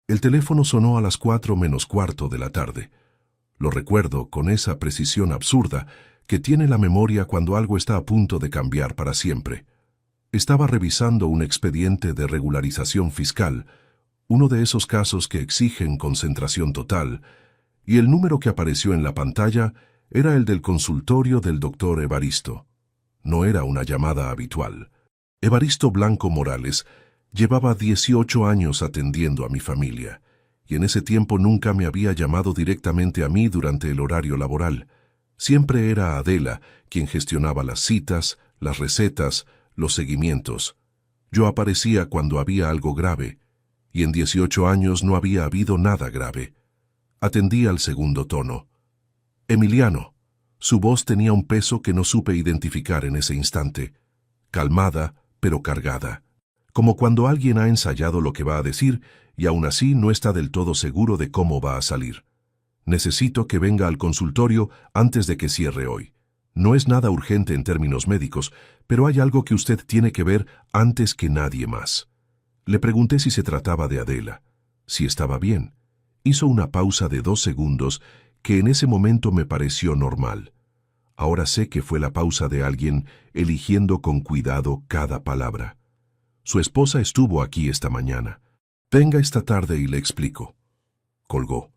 El teléfono sonó a las 4:45 de la tarde. Lo recuerdo con esa precisión absurda que tiene la memoria cuando algo está a punto de cambiar para siempre. Estaba revisando un expediente de regularización fiscal, uno de esos casos que exigen concentración total, y el número que apareció en la pantalla era el del consultorio del doctor Evaristo. No era una llamada habitual. Evaristo Blanco Morales llevaba 18 años atendiendo a mi familia, y en ese tiempo nunca me había llamado directamente a mí durante el horario laboral. Siempre era Adela quien gestionaba las citas, las recetas, los seguimientos. Yo aparecía cuando había algo grave, y en 18 años no había habido nada grave. Atendí al segundo tono. Emiliano. Su voz tenía un peso que no supe identificar en ese instante. Calmada, pero cargada. Como cuando alguien ha ensayado lo que va a decir y aún así no está del todo seguro de cómo va a salir. Necesito que venga al consultorio antes de que cierre hoy. No es nada urgente en términos médicos, pero hay algo que usted tiene que ver antes que nadie más. Le pregunté si se trataba de Adela, si estaba bien. Hizo una pausa de 2 segundos que en ese momento me pareció normal. Ahora sé que fue la pausa de alguien eligiendo con cuidado cada palabra. Su esposa estuvo aquí esta mañana. Venga esta tarde y le explico. Colgó.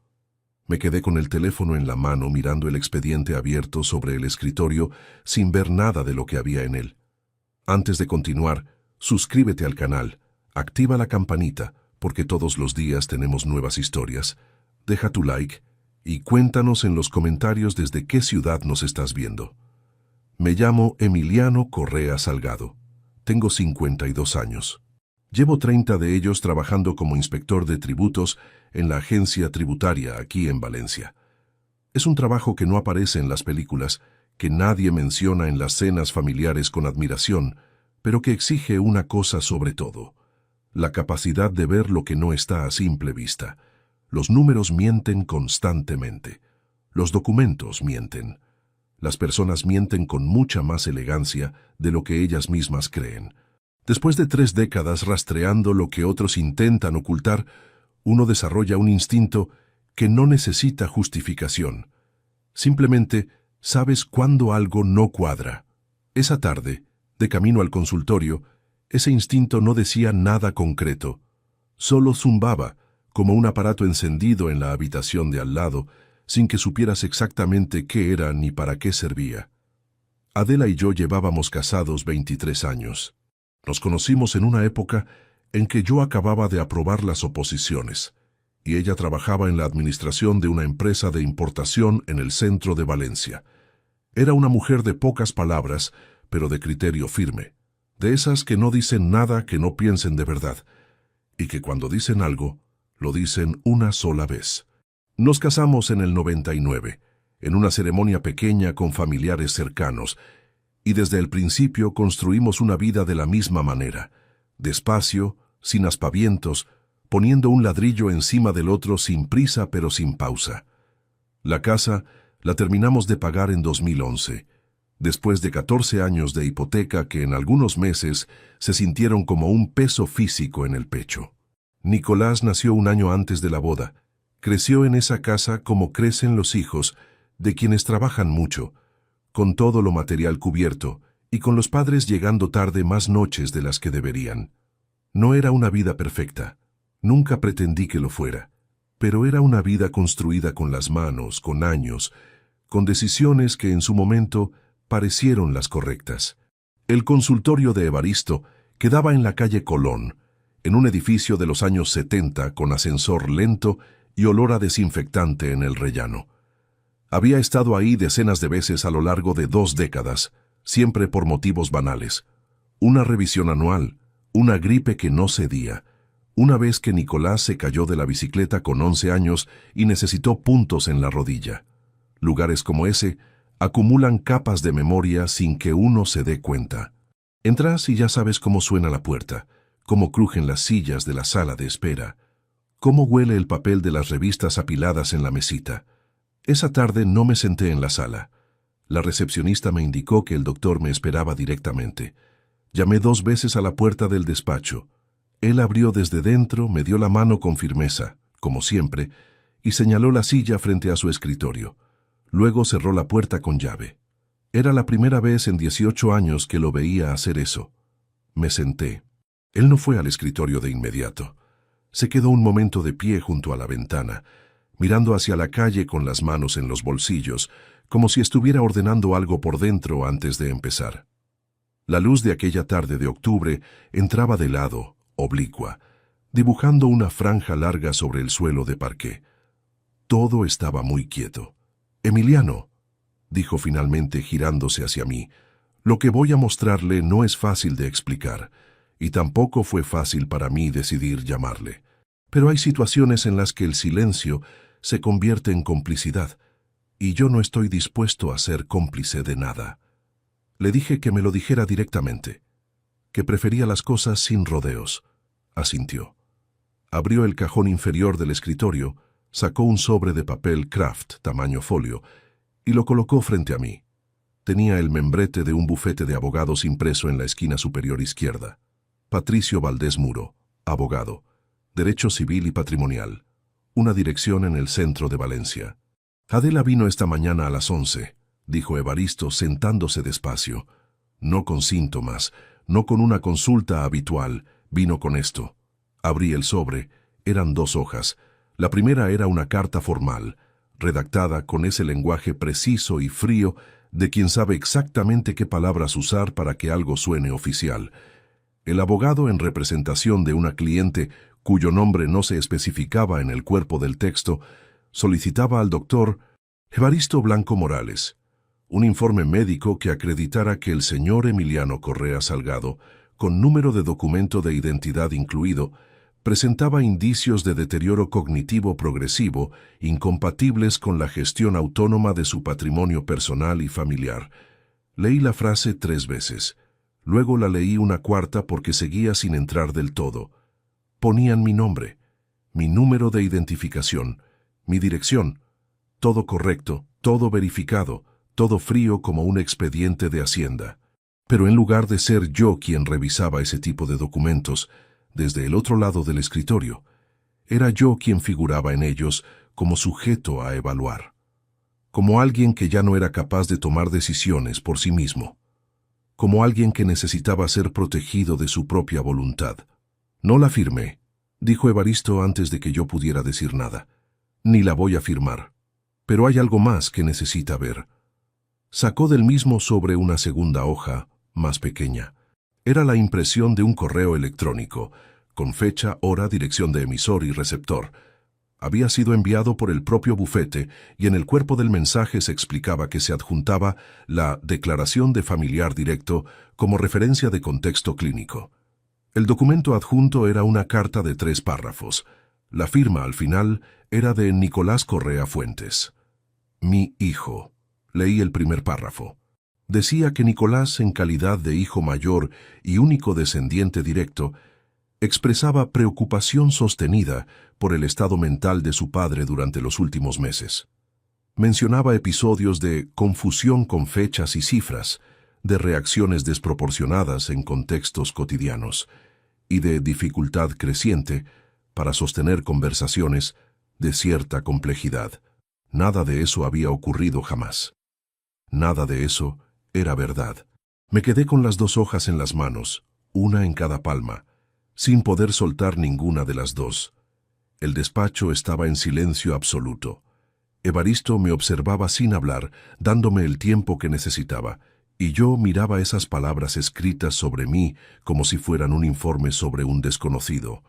Me quedé con el teléfono en la mano mirando el expediente abierto sobre el escritorio sin ver nada de lo que había en él. Antes de continuar, suscríbete al canal, activa la campanita, porque todos los días tenemos nuevas historias. Deja tu like y cuéntanos en los comentarios desde qué ciudad nos estás viendo. Me llamo Emiliano Correa Salgado. Tengo 52 años. Llevo 30 de ellos trabajando como inspector de tributos en la agencia tributaria aquí en Valencia. Es un trabajo que no aparece en las películas, que nadie menciona en las cenas familiares con admiración, pero que exige una cosa sobre todo: la capacidad de ver lo que no está a simple vista. Los números mienten constantemente. Los documentos mienten. Las personas mienten con mucha más elegancia de lo que ellas mismas creen. Después de 3 décadas rastreando lo que otros intentan ocultar, uno desarrolla un instinto que no necesita justificación. Simplemente sabes cuándo algo no cuadra. Esa tarde, de camino al consultorio, ese instinto no decía nada concreto. Solo zumbaba, como un aparato encendido en la habitación de al lado, sin que supieras exactamente qué era ni para qué servía. Adela y yo llevábamos casados 23 años. Nos conocimos en una época en que yo acababa de aprobar las oposiciones, y ella trabajaba en la administración de una empresa de importación en el centro de Valencia. Era una mujer de pocas palabras, pero de criterio firme, de esas que no dicen nada que no piensen de verdad, y que cuando dicen algo, lo dicen una sola vez. Nos casamos en el 99, en una ceremonia pequeña con familiares cercanos, y desde el principio construimos una vida de la misma manera, despacio, sin aspavientos, poniendo un ladrillo encima del otro sin prisa pero sin pausa. La casa la terminamos de pagar en 2011, después de 14 años de hipoteca que en algunos meses se sintieron como un peso físico en el pecho. Nicolás nació un año antes de la boda. Creció en esa casa como crecen los hijos de quienes trabajan mucho, con todo lo material cubierto y con los padres llegando tarde más noches de las que deberían. No era una vida perfecta, nunca pretendí que lo fuera, pero era una vida construida con las manos, con años, con decisiones que en su momento parecieron las correctas. El consultorio de Evaristo quedaba en la calle Colón, en un edificio de los años 70 con ascensor lento y olor a desinfectante en el rellano. Había estado ahí decenas de veces a lo largo de 2 décadas, siempre por motivos banales. Una revisión anual, una gripe que no cedía, una vez que Nicolás se cayó de la bicicleta con 11 años y necesitó puntos en la rodilla. Lugares como ese acumulan capas de memoria sin que uno se dé cuenta. Entras y ya sabes cómo suena la puerta, cómo crujen las sillas de la sala de espera, cómo huele el papel de las revistas apiladas en la mesita. Esa tarde no me senté en la sala. La recepcionista me indicó que el doctor me esperaba directamente. Llamé 2 veces a la puerta del despacho. Él abrió desde dentro, me dio la mano con firmeza. como siempre, y señaló la silla frente a su escritorio. Luego cerró la puerta con llave. Era la primera vez en 18 años que lo veía hacer eso. Me senté. Él no fue al escritorio de inmediato. Se quedó un momento de pie junto a la ventana, mirando hacia la calle con las manos en los bolsillos, como si estuviera ordenando algo por dentro antes de empezar. La luz de aquella tarde de octubre entraba de lado, oblicua, dibujando una franja larga sobre el suelo de parqué. Todo estaba muy quieto. «Emiliano», dijo finalmente girándose hacia mí, «lo que voy a mostrarle no es fácil de explicar, y tampoco fue fácil para mí decidir llamarle. Pero hay situaciones en las que el silencio se convierte en complicidad, y yo no estoy dispuesto a ser cómplice de nada». Le dije que me lo dijera directamente, que prefería las cosas sin rodeos. Asintió. Abrió el cajón inferior del escritorio, sacó un sobre de papel Kraft, tamaño folio, y lo colocó frente a mí. Tenía el membrete de un bufete de abogados impreso en la esquina superior izquierda. Patricio Valdés Muro, abogado, Derecho Civil y Patrimonial. Una dirección en el centro de Valencia. Adela vino esta mañana a las 11, dijo Evaristo sentándose despacio. No con síntomas, no con una consulta habitual, vino con esto. Abrí el sobre, eran 2 hojas. La primera era una carta formal, redactada con ese lenguaje preciso y frío de quien sabe exactamente qué palabras usar para que algo suene oficial. El abogado, en representación de una cliente cuyo nombre no se especificaba en el cuerpo del texto, solicitaba al doctor Evaristo Blanco Morales un informe médico que acreditara que el señor Emiliano Correa Salgado, con número de documento de identidad incluido, presentaba indicios de deterioro cognitivo progresivo incompatibles con la gestión autónoma de su patrimonio personal y familiar. Leí la frase 3 veces. Luego la leí una cuarta porque seguía sin entrar del todo. Ponían mi nombre, mi número de identificación, mi dirección. Todo correcto, todo verificado, todo frío como un expediente de Hacienda. Pero en lugar de ser yo quien revisaba ese tipo de documentos, desde el otro lado del escritorio, era yo quien figuraba en ellos como sujeto a evaluar, como alguien que ya no era capaz de tomar decisiones por sí mismo, como alguien que necesitaba ser protegido de su propia voluntad. «No la firmé», dijo Evaristo antes de que yo pudiera decir nada. «Ni la voy a firmar. Pero hay algo más que necesita ver». Sacó del mismo sobre una segunda hoja, más pequeña. Era la impresión de un correo electrónico, con fecha, hora, dirección de emisor y receptor. Había sido enviado por el propio bufete y en el cuerpo del mensaje se explicaba que se adjuntaba la declaración de familiar directo como referencia de contexto clínico. El documento adjunto era una carta de 3 párrafos. La firma al final era de Nicolás Correa Fuentes. «Mi hijo». Leí el primer párrafo. Decía que Nicolás, en calidad de hijo mayor y único descendiente directo, expresaba preocupación sostenida por el estado mental de su padre durante los últimos meses. Mencionaba episodios de confusión con fechas y cifras, de reacciones desproporcionadas en contextos cotidianos y de dificultad creciente para sostener conversaciones de cierta complejidad. Nada de eso había ocurrido jamás. Nada de eso era verdad. Me quedé con las 2 hojas en las manos, una en cada palma, sin poder soltar ninguna de las 2. El despacho estaba en silencio absoluto. Evaristo me observaba sin hablar, dándome el tiempo que necesitaba, y yo miraba esas palabras escritas sobre mí como si fueran un informe sobre un desconocido,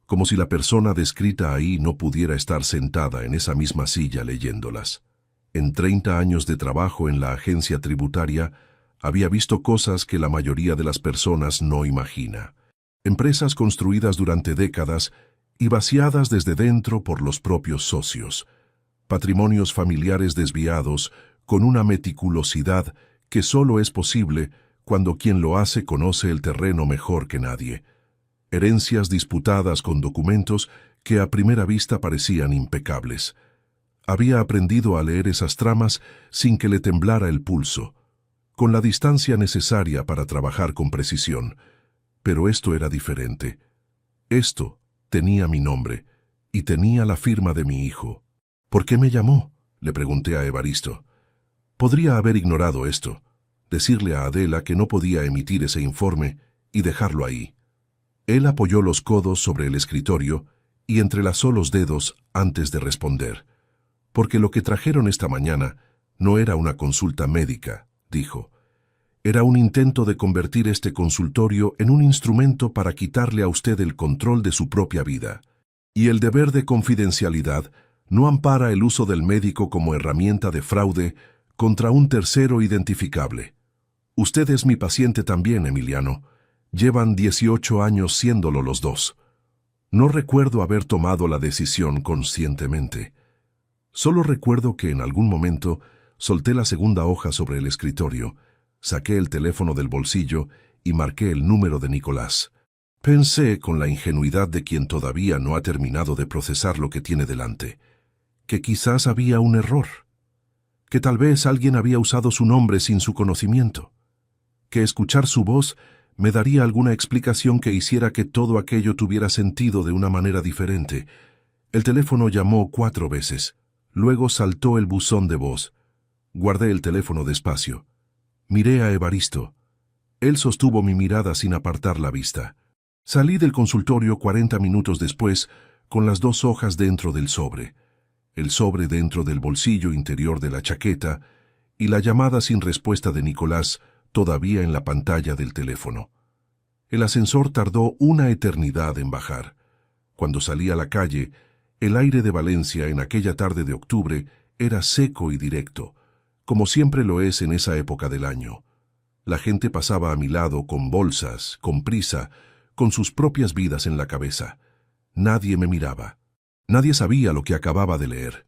como si la persona descrita ahí no pudiera estar sentada en esa misma silla leyéndolas. En 30 años de trabajo en la agencia tributaria, había visto cosas que la mayoría de las personas no imagina. Empresas construidas durante décadas y vaciadas desde dentro por los propios socios. Patrimonios familiares desviados con una meticulosidad que solo es posible cuando quien lo hace conoce el terreno mejor que nadie. Herencias disputadas con documentos que a primera vista parecían impecables. Había aprendido a leer esas tramas sin que le temblara el pulso, con la distancia necesaria para trabajar con precisión. Pero esto era diferente. Esto tenía mi nombre, y tenía la firma de mi hijo. ¿Por qué me llamó?, le pregunté a Evaristo. Podría haber ignorado esto, decirle a Adela que no podía emitir ese informe y dejarlo ahí. Él apoyó los codos sobre el escritorio y entrelazó los dedos antes de responder. Porque lo que trajeron esta mañana no era una consulta médica, dijo. Era un intento de convertir este consultorio en un instrumento para quitarle a usted el control de su propia vida. Y el deber de confidencialidad no ampara el uso del médico como herramienta de fraude contra un tercero identificable. Usted es mi paciente también, Emiliano. Llevan 18 años siéndolo los dos. No recuerdo haber tomado la decisión conscientemente. Solo recuerdo que en algún momento solté la segunda hoja sobre el escritorio, saqué el teléfono del bolsillo y marqué el número de Nicolás. Pensé, con la ingenuidad de quien todavía no ha terminado de procesar lo que tiene delante, que quizás había un error, que tal vez alguien había usado su nombre sin su conocimiento, que escuchar su voz me daría alguna explicación que hiciera que todo aquello tuviera sentido de una manera diferente. El teléfono llamó 4 veces. Luego saltó el buzón de voz. Guardé el teléfono despacio. Miré a Evaristo. Él sostuvo mi mirada sin apartar la vista. Salí del consultorio 40 minutos después, con las 2 hojas dentro del sobre, el sobre dentro del bolsillo interior de la chaqueta y la llamada sin respuesta de Nicolás todavía en la pantalla del teléfono. El ascensor tardó una eternidad en bajar. Cuando salí a la calle, el aire de Valencia en aquella tarde de octubre era seco y directo, como siempre lo es en esa época del año. La gente pasaba a mi lado con bolsas, con prisa, con sus propias vidas en la cabeza. Nadie me miraba. Nadie sabía lo que acababa de leer.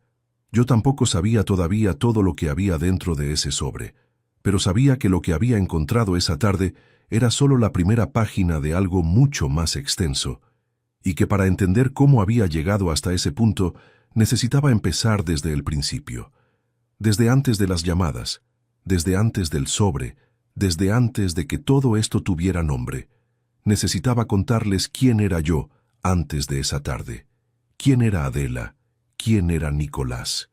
Yo tampoco sabía todavía todo lo que había dentro de ese sobre, pero sabía que lo que había encontrado esa tarde era solo la primera página de algo mucho más extenso, y que para entender cómo había llegado hasta ese punto necesitaba empezar desde el principio, desde antes de las llamadas, desde antes del sobre, desde antes de que todo esto tuviera nombre. Necesitaba contarles quién era yo antes de esa tarde, quién era Adela, quién era Nicolás,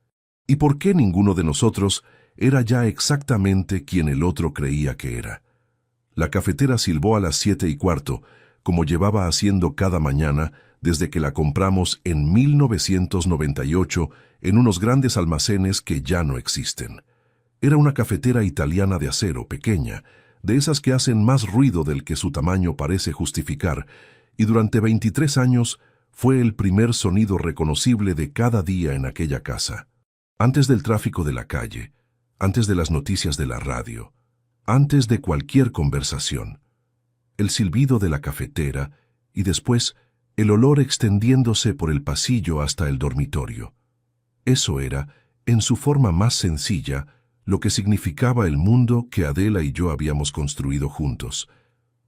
y por qué ninguno de nosotros era ya exactamente quien el otro creía que era. La cafetera silbó a las 7:15, como llevaba haciendo cada mañana desde que la compramos en 1998 en unos grandes almacenes que ya no existen. Era una cafetera italiana de acero, pequeña, de esas que hacen más ruido del que su tamaño parece justificar, y durante 23 años fue el primer sonido reconocible de cada día en aquella casa. Antes del tráfico de la calle, antes de las noticias de la radio, antes de cualquier conversación. El silbido de la cafetera y después el olor extendiéndose por el pasillo hasta el dormitorio. Eso era, en su forma más sencilla, lo que significaba el mundo que Adela y yo habíamos construido juntos.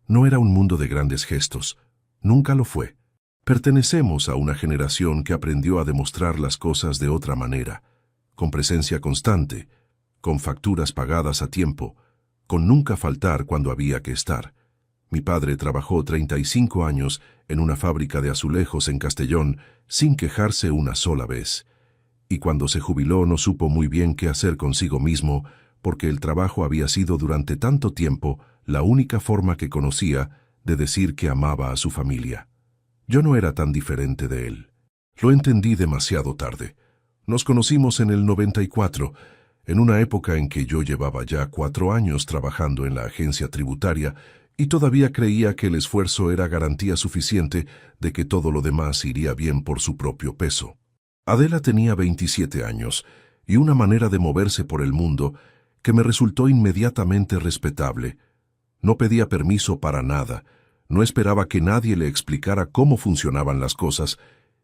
No era un mundo de grandes gestos, nunca lo fue. Pertenecemos a una generación que aprendió a demostrar las cosas de otra manera, con presencia constante, con facturas pagadas a tiempo, con nunca faltar cuando había que estar. Mi padre trabajó 35 años en una fábrica de azulejos en Castellón sin quejarse una sola vez. Y cuando se jubiló no supo muy bien qué hacer consigo mismo, porque el trabajo había sido durante tanto tiempo la única forma que conocía de decir que amaba a su familia. Yo no era tan diferente de él. Lo entendí demasiado tarde. Nos conocimos en el 94, en una época en que yo llevaba ya 4 años trabajando en la agencia tributaria y todavía creía que el esfuerzo era garantía suficiente de que todo lo demás iría bien por su propio peso. Adela tenía 27 años y una manera de moverse por el mundo que me resultó inmediatamente respetable. No pedía permiso para nada, no esperaba que nadie le explicara cómo funcionaban las cosas,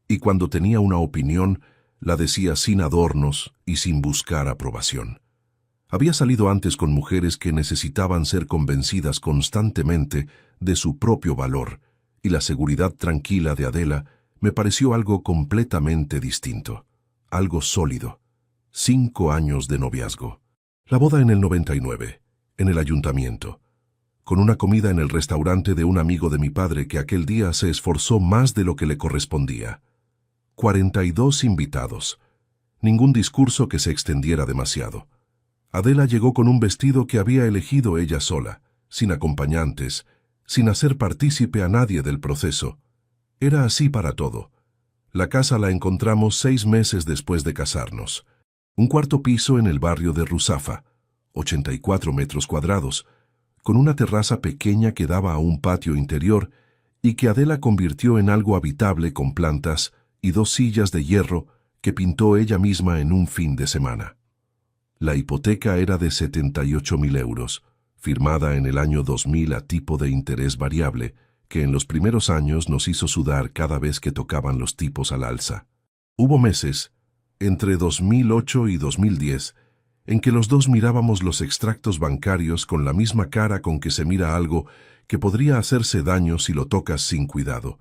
y cuando tenía una opinión, la decía sin adornos y sin buscar aprobación. Había salido antes con mujeres que necesitaban ser convencidas constantemente de su propio valor, y la seguridad tranquila de Adela me pareció algo completamente distinto, algo sólido. 5 años de noviazgo. La boda en el 99, en el ayuntamiento, con una comida en el restaurante de un amigo de mi padre que aquel día se esforzó más de lo que le correspondía. 42 invitados. Ningún discurso que se extendiera demasiado. Adela llegó con un vestido que había elegido ella sola, sin acompañantes, sin hacer partícipe a nadie del proceso. Era así para todo. La casa la encontramos 6 meses después de casarnos. Un cuarto piso en el barrio de Ruzafa, 84 metros cuadrados, con una terraza pequeña que daba a un patio interior y que Adela convirtió en algo habitable con plantas y 2 sillas de hierro que pintó ella misma en un fin de semana. La hipoteca era de 78.000 euros, firmada en el año 2000 a tipo de interés variable, que en los primeros años nos hizo sudar cada vez que tocaban los tipos al alza. Hubo meses, entre 2008 y 2010, en que los dos mirábamos los extractos bancarios con la misma cara con que se mira algo que podría hacerse daño si lo tocas sin cuidado.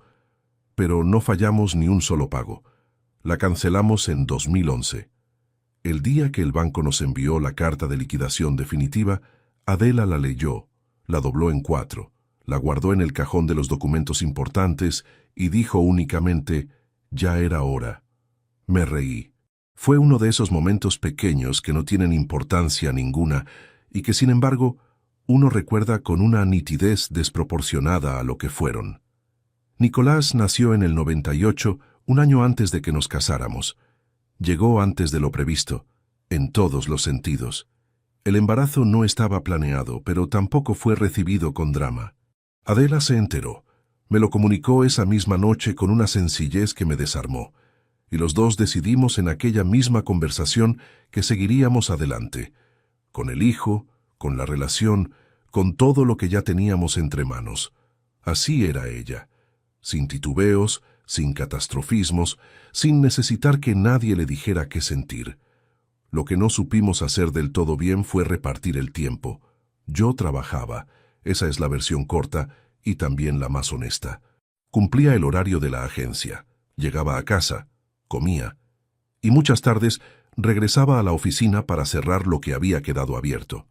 Pero no fallamos ni un solo pago. La cancelamos en 2011. El día que el banco nos envió la carta de liquidación definitiva, Adela la leyó, la dobló en 4, la guardó en el cajón de los documentos importantes y dijo únicamente, «Ya era hora». Me reí. Fue uno de esos momentos pequeños que no tienen importancia ninguna y que, sin embargo, uno recuerda con una nitidez desproporcionada a lo que fueron. Nicolás nació en el 98, un año antes de que nos casáramos. Llegó antes de lo previsto, en todos los sentidos. El embarazo no estaba planeado, pero tampoco fue recibido con drama. Adela se enteró. Me lo comunicó esa misma noche con una sencillez que me desarmó. Y los dos decidimos en aquella misma conversación que seguiríamos adelante. Con el hijo, con la relación, con todo lo que ya teníamos entre manos. Así era ella. Sin titubeos, sin catastrofismos, sin necesitar que nadie le dijera qué sentir. Lo que no supimos hacer del todo bien fue repartir el tiempo. Yo trabajaba, esa es la versión corta y también la más honesta. Cumplía el horario de la agencia, llegaba a casa, comía, y muchas tardes regresaba a la oficina para cerrar lo que había quedado abierto.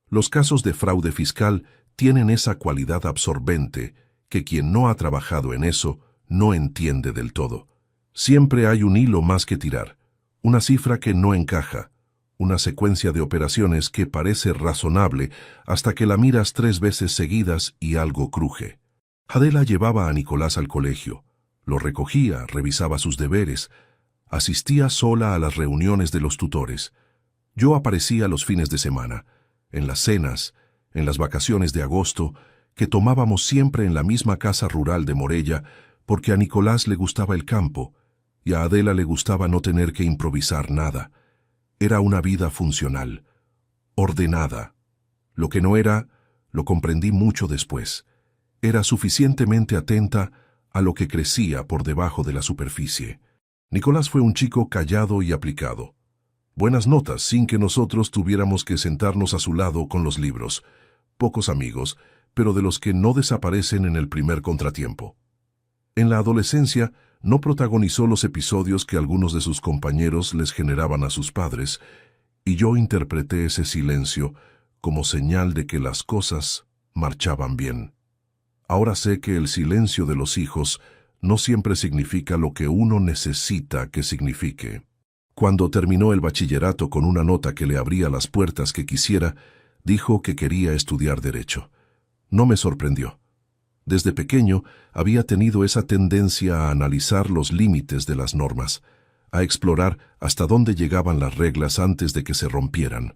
Los casos de fraude fiscal tienen esa cualidad absorbente que quien no ha trabajado en eso no entiende del todo. Siempre hay un hilo más que tirar, una cifra que no encaja, una secuencia de operaciones que parece razonable hasta que la miras 3 veces seguidas y algo cruje. Adela llevaba a Nicolás al colegio, lo recogía, revisaba sus deberes, asistía sola a las reuniones de los tutores. Yo aparecía los fines de semana, en las cenas, en las vacaciones de agosto, que tomábamos siempre en la misma casa rural de Morella, porque a Nicolás le gustaba el campo y a Adela le gustaba no tener que improvisar nada. Era una vida funcional, ordenada. Lo que no era, lo comprendí mucho después. Era suficientemente atenta a lo que crecía por debajo de la superficie. Nicolás fue un chico callado y aplicado. Buenas notas sin que nosotros tuviéramos que sentarnos a su lado con los libros. Pocos amigos, pero de los que no desaparecen en el primer contratiempo. En la adolescencia no protagonizó los episodios que algunos de sus compañeros les generaban a sus padres, y yo interpreté ese silencio como señal de que las cosas marchaban bien. Ahora sé que el silencio de los hijos no siempre significa lo que uno necesita que signifique. Cuando terminó el bachillerato con una nota que le abría las puertas que quisiera, dijo que quería estudiar Derecho. No me sorprendió. Desde pequeño había tenido esa tendencia a analizar los límites de las normas, a explorar hasta dónde llegaban las reglas antes de que se rompieran.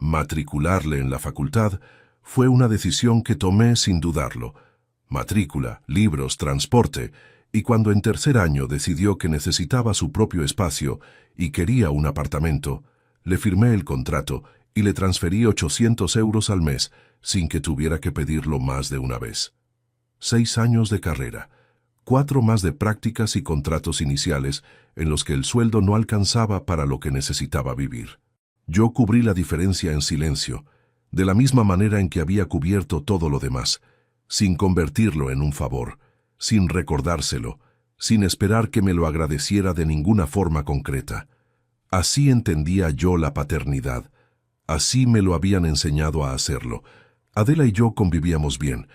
Matricularle en la facultad fue una decisión que tomé sin dudarlo. Matrícula, libros, transporte, y cuando en 3er año decidió que necesitaba su propio espacio y quería un apartamento, le firmé el contrato y le transferí 800 euros al mes sin que tuviera que pedirlo más de una vez. 6 años de carrera, 4 más de prácticas y contratos iniciales en los que el sueldo no alcanzaba para lo que necesitaba vivir. Yo cubrí la diferencia en silencio, de la misma manera en que había cubierto todo lo demás, sin convertirlo en un favor, sin recordárselo, sin esperar que me lo agradeciera de ninguna forma concreta. Así entendía yo la paternidad, así me lo habían enseñado a hacerlo. Adela y yo convivíamos bien.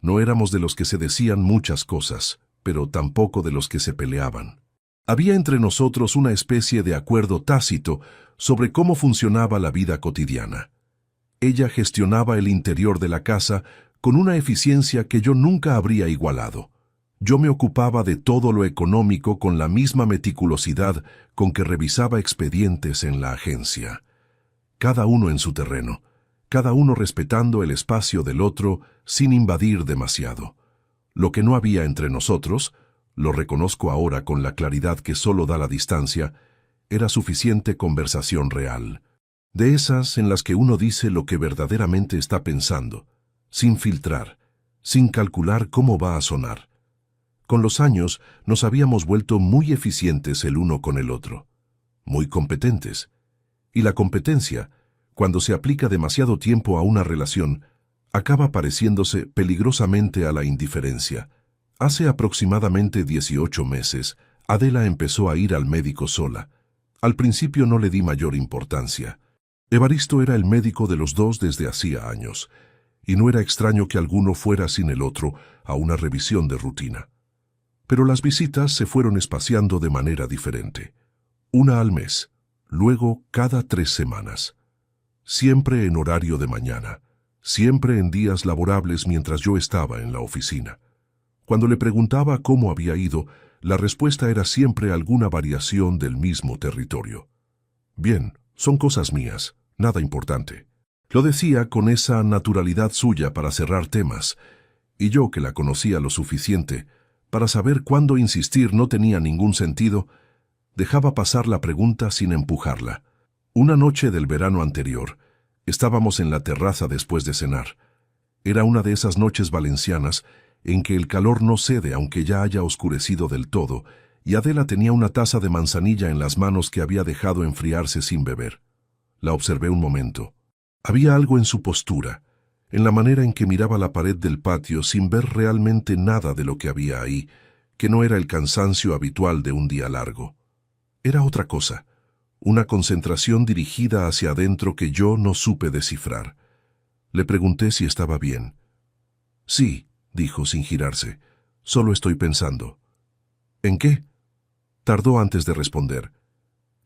No éramos de los que se decían muchas cosas, pero tampoco de los que se peleaban. Había entre nosotros una especie de acuerdo tácito sobre cómo funcionaba la vida cotidiana. Ella gestionaba el interior de la casa con una eficiencia que yo nunca habría igualado. Yo me ocupaba de todo lo económico con la misma meticulosidad con que revisaba expedientes en la agencia. Cada uno en su terreno, cada uno respetando el espacio del otro sin invadir demasiado. Lo que no había entre nosotros, lo reconozco ahora con la claridad que solo da la distancia, era suficiente conversación real. De esas en las que uno dice lo que verdaderamente está pensando, sin filtrar, sin calcular cómo va a sonar. Con los años nos habíamos vuelto muy eficientes el uno con el otro, muy competentes. Y la competencia, cuando se aplica demasiado tiempo a una relación, acaba pareciéndose peligrosamente a la indiferencia. Hace aproximadamente 18 meses, Adela empezó a ir al médico sola. Al principio no le di mayor importancia. Evaristo era el médico de los dos desde hacía años, y no era extraño que alguno fuera sin el otro a una revisión de rutina. Pero las visitas se fueron espaciando de manera diferente. Una al mes, luego cada 3 semanas. Siempre en horario de mañana, siempre en días laborables mientras yo estaba en la oficina. Cuando le preguntaba cómo había ido, la respuesta era siempre alguna variación del mismo territorio. Bien, son cosas mías, nada importante. Lo decía con esa naturalidad suya para cerrar temas, y yo, que la conocía lo suficiente para saber cuándo insistir no tenía ningún sentido, dejaba pasar la pregunta sin empujarla. Una noche del verano anterior, estábamos en la terraza después de cenar. Era una de esas noches valencianas en que el calor no cede aunque ya haya oscurecido del todo, y Adela tenía una taza de manzanilla en las manos que había dejado enfriarse sin beber. La observé un momento. Había algo en su postura, en la manera en que miraba la pared del patio sin ver realmente nada de lo que había ahí, que no era el cansancio habitual de un día largo. Era otra cosa, una concentración dirigida hacia adentro que yo no supe descifrar. Le pregunté si estaba bien. Sí, dijo sin girarse, solo estoy pensando. ¿En qué? Tardó antes de responder.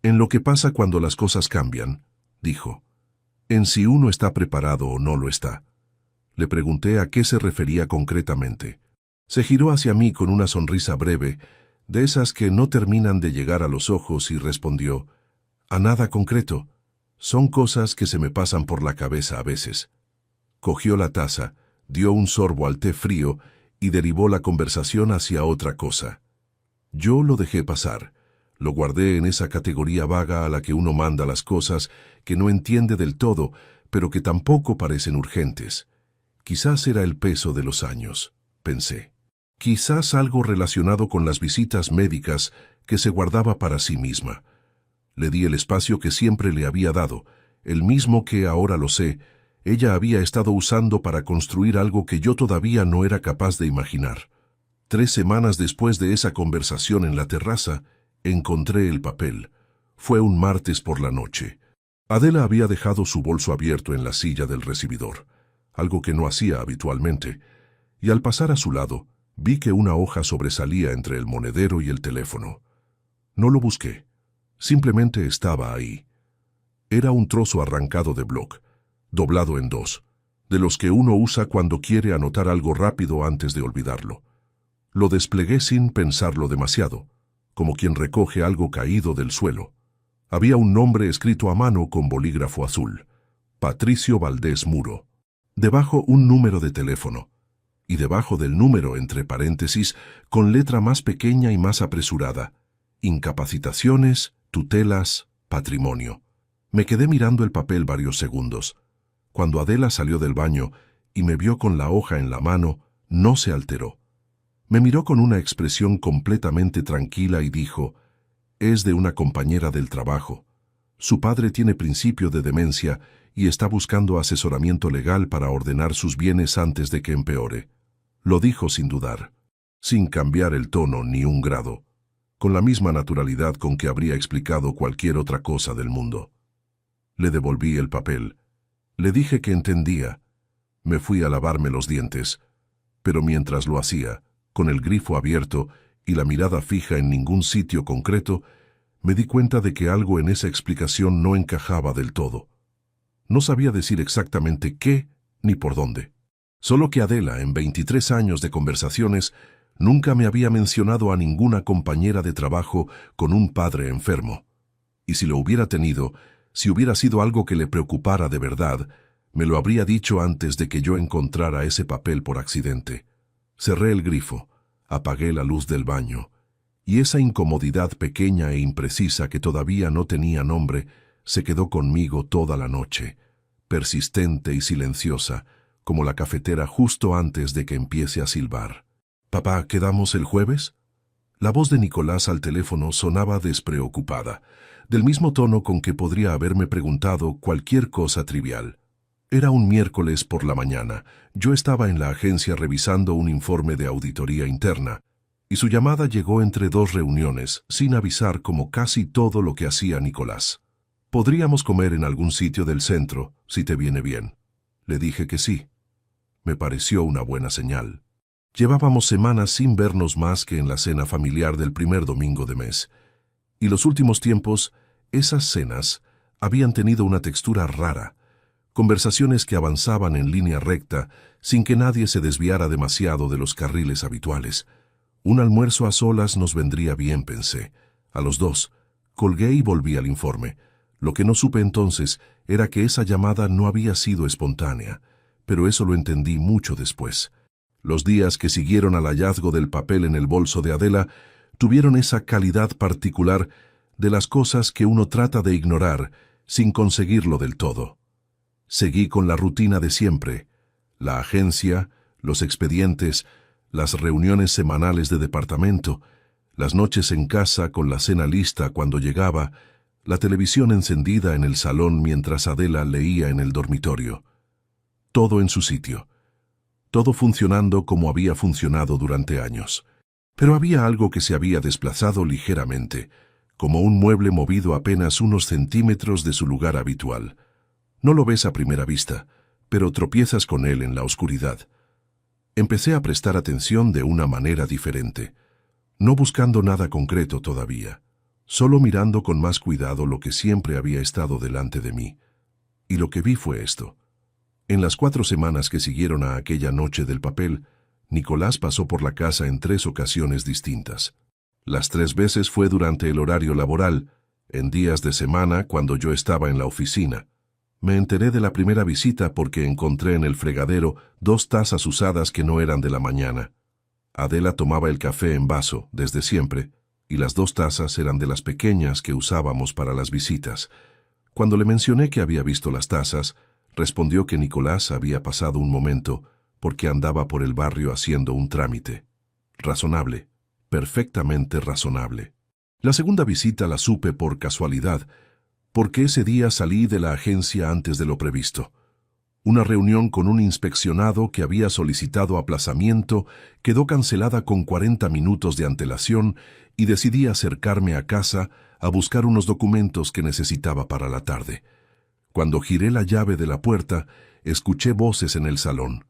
En lo que pasa cuando las cosas cambian, dijo. En si uno está preparado o no lo está. Le pregunté a qué se refería concretamente. Se giró hacia mí con una sonrisa breve, de esas que no terminan de llegar a los ojos, y respondió, a nada concreto. Son cosas que se me pasan por la cabeza a veces. Cogió la taza, dio un sorbo al té frío y derivó la conversación hacia otra cosa. Yo lo dejé pasar. Lo guardé en esa categoría vaga a la que uno manda las cosas que no entiende del todo, pero que tampoco parecen urgentes. Quizás era el peso de los años, pensé. Quizás algo relacionado con las visitas médicas que se guardaba para sí misma. Le di el espacio que siempre le había dado, el mismo que, ahora lo sé, ella había estado usando para construir algo que yo todavía no era capaz de imaginar. 3 semanas después de esa conversación en la terraza, encontré el papel. Fue un martes por la noche. Adela había dejado su bolso abierto en la silla del recibidor, algo que no hacía habitualmente, y al pasar a su lado, vi que una hoja sobresalía entre el monedero y el teléfono. No lo busqué, simplemente estaba ahí. Era un trozo arrancado de bloc, doblado en 2, de los que uno usa cuando quiere anotar algo rápido antes de olvidarlo. Lo desplegué sin pensarlo demasiado, como quien recoge algo caído del suelo. Había un nombre escrito a mano con bolígrafo azul, Patricio Valdés Muro. Debajo un número de teléfono, y debajo del número, entre paréntesis, con letra más pequeña y más apresurada, incapacitaciones, tutelas, patrimonio. Me quedé mirando el papel varios segundos. Cuando Adela salió del baño y me vio con la hoja en la mano, no se alteró. Me miró con una expresión completamente tranquila y dijo, es de una compañera del trabajo. Su padre tiene principio de demencia y está buscando asesoramiento legal para ordenar sus bienes antes de que empeore. Lo dijo sin dudar, sin cambiar el tono ni un grado, con la misma naturalidad con que habría explicado cualquier otra cosa del mundo. Le devolví el papel. Le dije que entendía. Me fui a lavarme los dientes, pero mientras lo hacía, con el grifo abierto, y la mirada fija en ningún sitio concreto, me di cuenta de que algo en esa explicación no encajaba del todo. No sabía decir exactamente qué ni por dónde. Solo que Adela, en 23 años de conversaciones, nunca me había mencionado a ninguna compañera de trabajo con un padre enfermo. Y si lo hubiera tenido, si hubiera sido algo que le preocupara de verdad, me lo habría dicho antes de que yo encontrara ese papel por accidente. Cerré el grifo, apagué la luz del baño, y esa incomodidad pequeña e imprecisa que todavía no tenía nombre se quedó conmigo toda la noche, persistente y silenciosa, como la cafetera justo antes de que empiece a silbar. «Papá, ¿quedamos el jueves?» La voz de Nicolás al teléfono sonaba despreocupada, del mismo tono con que podría haberme preguntado cualquier cosa trivial. Era un miércoles por la mañana. Yo estaba en la agencia revisando un informe de auditoría interna, y su llamada llegó entre dos reuniones, sin avisar como casi todo lo que hacía Nicolás. «Podríamos comer en algún sitio del centro, si te viene bien». Le dije que sí. Me pareció una buena señal. Llevábamos semanas sin vernos más que en la cena familiar del primer domingo de mes, y los últimos tiempos, esas cenas habían tenido una textura rara, conversaciones que avanzaban en línea recta sin que nadie se desviara demasiado de los carriles habituales. Un almuerzo a solas nos vendría bien, pensé. A los dos, colgué y volví al informe. Lo que no supe entonces era que esa llamada no había sido espontánea, pero eso lo entendí mucho después. Los días que siguieron al hallazgo del papel en el bolso de Adela tuvieron esa calidad particular de las cosas que uno trata de ignorar sin conseguirlo del todo. Seguí con la rutina de siempre: la agencia, los expedientes, las reuniones semanales de departamento, las noches en casa con la cena lista cuando llegaba, la televisión encendida en el salón mientras Adela leía en el dormitorio. Todo en su sitio. Todo funcionando como había funcionado durante años. Pero había algo que se había desplazado ligeramente, como un mueble movido apenas unos centímetros de su lugar habitual. No lo ves a primera vista, pero tropiezas con él en la oscuridad. Empecé a prestar atención de una manera diferente, no buscando nada concreto todavía, solo mirando con más cuidado lo que siempre había estado delante de mí. Y lo que vi fue esto. En las 4 semanas que siguieron a aquella noche del papel, Nicolás pasó por la casa en 3 ocasiones distintas. Las 3 veces fue durante el horario laboral, en días de semana cuando yo estaba en la oficina. Me enteré de la primera visita porque encontré en el fregadero 2 tazas usadas que no eran de la mañana. Adela tomaba el café en vaso, desde siempre, y las 2 tazas eran de las pequeñas que usábamos para las visitas. Cuando le mencioné que había visto las tazas, respondió que Nicolás había pasado un momento porque andaba por el barrio haciendo un trámite. Razonable, perfectamente razonable. La segunda visita la supe por casualidad, porque ese día salí de la agencia antes de lo previsto. Una reunión con un inspeccionado que había solicitado aplazamiento quedó cancelada con 40 minutos de antelación y decidí acercarme a casa a buscar unos documentos que necesitaba para la tarde. Cuando giré la llave de la puerta, escuché voces en el salón.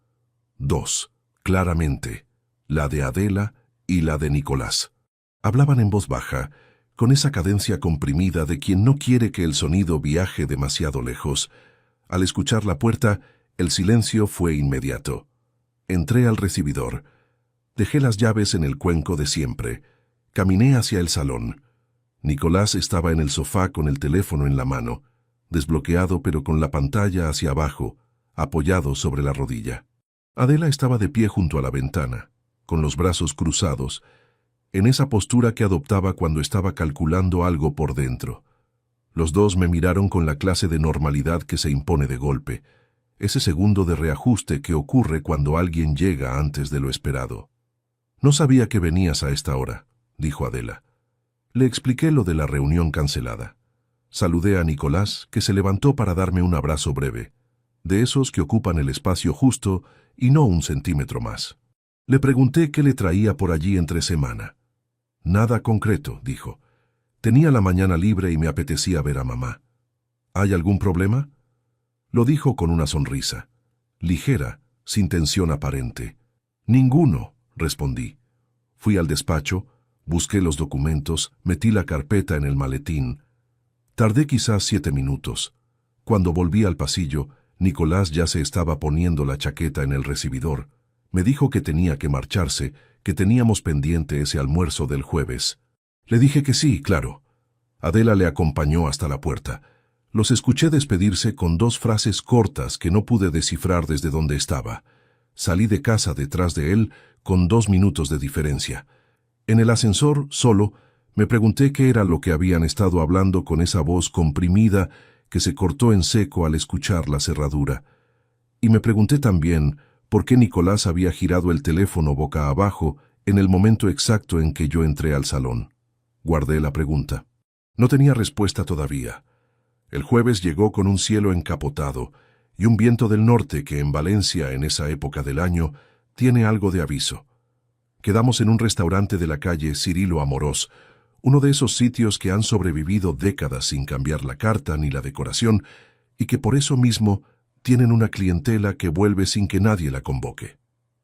2, claramente, la de Adela y la de Nicolás. Hablaban en voz baja, con esa cadencia comprimida de quien no quiere que el sonido viaje demasiado lejos. Al escuchar la puerta, el silencio fue inmediato. Entré al recibidor. Dejé las llaves en el cuenco de siempre. Caminé hacia el salón. Nicolás estaba en el sofá con el teléfono en la mano, desbloqueado pero con la pantalla hacia abajo, apoyado sobre la rodilla. Adela estaba de pie junto a la ventana, con los brazos cruzados, en esa postura que adoptaba cuando estaba calculando algo por dentro. Los dos me miraron con la clase de normalidad que se impone de golpe, ese segundo de reajuste que ocurre cuando alguien llega antes de lo esperado. «No sabía que venías a esta hora», dijo Adela. Le expliqué lo de la reunión cancelada. Saludé a Nicolás, que se levantó para darme un abrazo breve, de esos que ocupan el espacio justo y no un centímetro más. Le pregunté qué le traía por allí entre semana. «Nada concreto», dijo. «Tenía la mañana libre y me apetecía ver a mamá». «¿Hay algún problema?». Lo dijo con una sonrisa, ligera, sin tensión aparente. «Ninguno», respondí. Fui al despacho, Busqué los documentos, metí la carpeta en el maletín. Tardé quizás 7 minutos. Cuando volví al pasillo, Nicolás ya se estaba poniendo la chaqueta en el recibidor. Me dijo que tenía que marcharse, que teníamos pendiente ese almuerzo del jueves. Le dije que sí, claro. Adela le acompañó hasta la puerta. Los escuché despedirse con 2 frases cortas que no pude descifrar desde donde estaba. Salí de casa detrás de él con 2 minutos de diferencia. En el ascensor, solo, me pregunté qué era lo que habían estado hablando con esa voz comprimida que se cortó en seco al escuchar la cerradura. Y me pregunté también por qué Nicolás había girado el teléfono boca abajo en el momento exacto en que yo entré al salón. Guardé la pregunta. No tenía respuesta todavía. El jueves llegó con un cielo encapotado y un viento del norte que en Valencia, en esa época del año, tiene algo de aviso. Quedamos en un restaurante de la calle Cirilo Amorós, uno de esos sitios que han sobrevivido décadas sin cambiar la carta ni la decoración y que por eso mismo tienen una clientela que vuelve sin que nadie la convoque.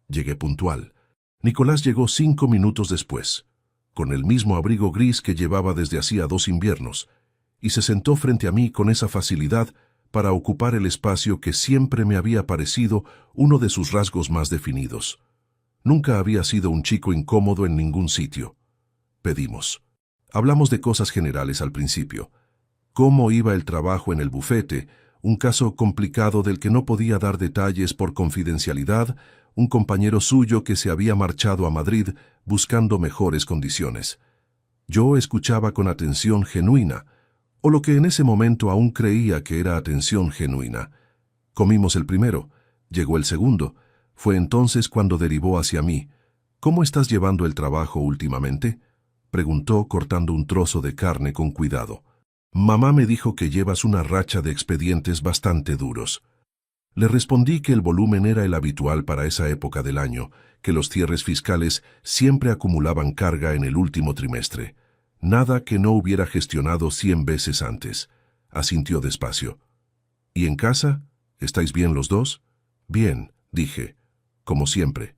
Llegué puntual. Nicolás llegó 5 minutos después, con el mismo abrigo gris que llevaba desde hacía 2 inviernos, y se sentó frente a mí con esa facilidad para ocupar el espacio que siempre me había parecido uno de sus rasgos más definidos. Nunca había sido un chico incómodo en ningún sitio. Pedimos. Hablamos de cosas generales al principio. Cómo iba el trabajo en el bufete, un caso complicado del que no podía dar detalles por confidencialidad, un compañero suyo que se había marchado a Madrid buscando mejores condiciones. Yo escuchaba con atención genuina, o lo que en ese momento aún creía que era atención genuina. Comimos el primero, llegó el segundo. Fue entonces cuando derivó hacia mí. ¿Cómo estás llevando el trabajo últimamente?, preguntó cortando un trozo de carne con cuidado. Mamá me dijo que llevas una racha de expedientes bastante duros. Le respondí que el volumen era el habitual para esa época del año, que los cierres fiscales siempre acumulaban carga en el último trimestre. Nada que no hubiera gestionado 100 veces antes. Asintió despacio. ¿Y en casa? ¿Estáis bien los dos? Bien, dije, como siempre.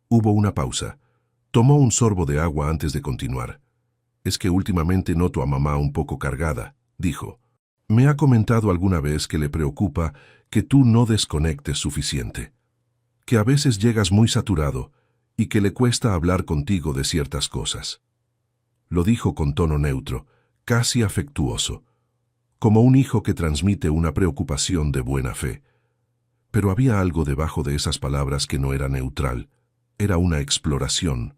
Hubo una pausa. Tomó un sorbo de agua antes de continuar. Es que últimamente noto a mamá un poco cargada, dijo. Me ha comentado alguna vez que le preocupa que tú no desconectes suficiente, que a veces llegas muy saturado y que le cuesta hablar contigo de ciertas cosas. Lo dijo con tono neutro, casi afectuoso, como un hijo que transmite una preocupación de buena fe. Pero había algo debajo de esas palabras que no era neutral, era una exploración.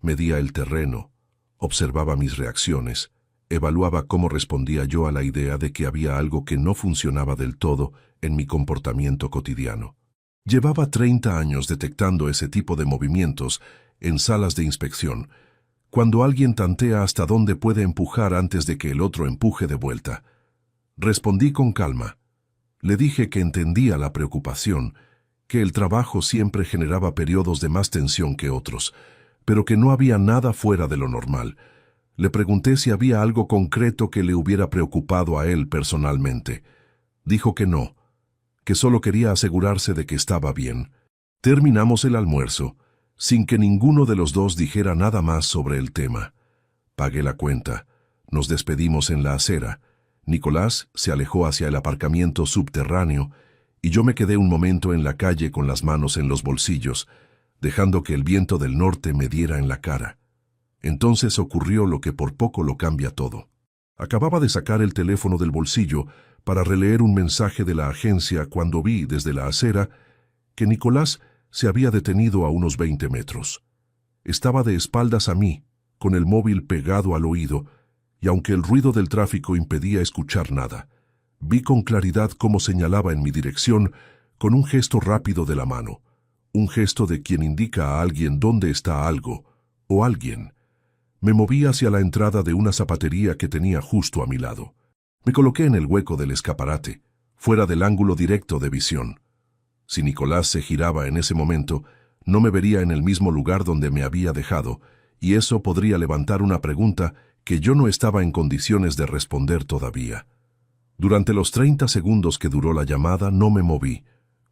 Medía el terreno, observaba mis reacciones, evaluaba cómo respondía yo a la idea de que había algo que no funcionaba del todo en mi comportamiento cotidiano. Llevaba 30 años detectando ese tipo de movimientos en salas de inspección, cuando alguien tantea hasta dónde puede empujar antes de que el otro empuje de vuelta. Respondí con calma. Le dije que entendía la preocupación, que el trabajo siempre generaba periodos de más tensión que otros, pero que no había nada fuera de lo normal. Le pregunté si había algo concreto que le hubiera preocupado a él personalmente. Dijo que no, que solo quería asegurarse de que estaba bien. Terminamos el almuerzo, sin que ninguno de los dos dijera nada más sobre el tema. Pagué la cuenta. Nos despedimos en la acera. Nicolás se alejó hacia el aparcamiento subterráneo y yo me quedé un momento en la calle con las manos en los bolsillos, dejando que el viento del norte me diera en la cara. Entonces ocurrió lo que por poco lo cambia todo. Acababa de sacar el teléfono del bolsillo para releer un mensaje de la agencia cuando vi desde la acera que Nicolás se había detenido a unos 20 metros. Estaba de espaldas a mí, con el móvil pegado al oído, y aunque el ruido del tráfico impedía escuchar nada, vi con claridad cómo señalaba en mi dirección con un gesto rápido de la mano. Un gesto de quien indica a alguien dónde está algo, o alguien. Me moví hacia la entrada de una zapatería que tenía justo a mi lado. Me coloqué en el hueco del escaparate, fuera del ángulo directo de visión. Si Nicolás se giraba en ese momento, no me vería en el mismo lugar donde me había dejado, y eso podría levantar una pregunta que yo no estaba en condiciones de responder todavía. Durante los 30 segundos que duró la llamada no me moví.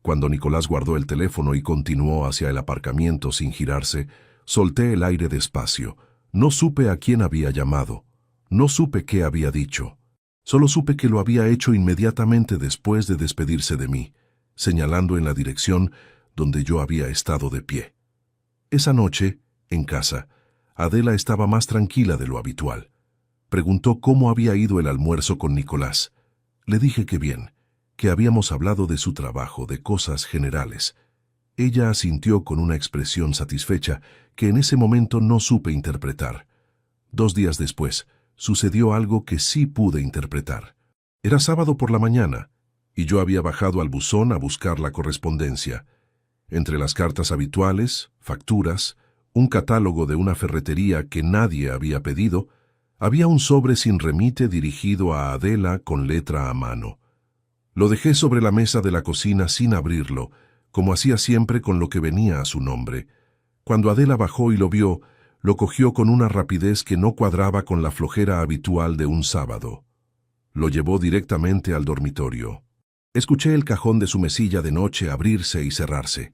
Cuando Nicolás guardó el teléfono y continuó hacia el aparcamiento sin girarse, solté el aire despacio. No supe a quién había llamado, no supe qué había dicho. Solo supe que lo había hecho inmediatamente después de despedirse de mí, señalando en la dirección donde yo había estado de pie. Esa noche, en casa, Adela estaba más tranquila de lo habitual. Preguntó cómo había ido el almuerzo con Nicolás. Le dije que bien, que habíamos hablado de su trabajo, de cosas generales. Ella asintió con una expresión satisfecha que en ese momento no supe interpretar. 2 días después, sucedió algo que sí pude interpretar. Era sábado por la mañana, y yo había bajado al buzón a buscar la correspondencia. Entre las cartas habituales, facturas, un catálogo de una ferretería que nadie había pedido, había un sobre sin remite dirigido a Adela con letra a mano. Lo dejé sobre la mesa de la cocina sin abrirlo, como hacía siempre con lo que venía a su nombre. Cuando Adela bajó y lo vio, lo cogió con una rapidez que no cuadraba con la flojera habitual de un sábado. Lo llevó directamente al dormitorio. Escuché el cajón de su mesilla de noche abrirse y cerrarse.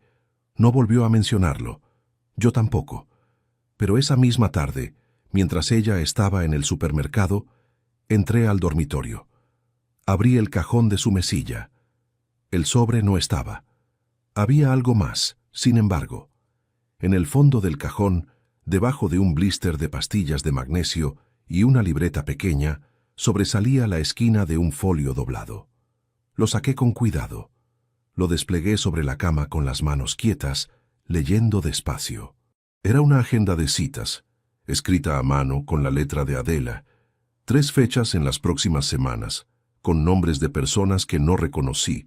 No volvió a mencionarlo. Yo tampoco. Pero esa misma tarde, mientras ella estaba en el supermercado, entré al dormitorio. Abrí el cajón de su mesilla. El sobre no estaba. Había algo más, sin embargo. En el fondo del cajón, debajo de un blister de pastillas de magnesio y una libreta pequeña, sobresalía la esquina de un folio doblado. Lo saqué con cuidado. Lo desplegué sobre la cama con las manos quietas, leyendo despacio. Era una agenda de citas, escrita a mano con la letra de Adela, 3 fechas en las próximas semanas, con nombres de personas que no reconocí,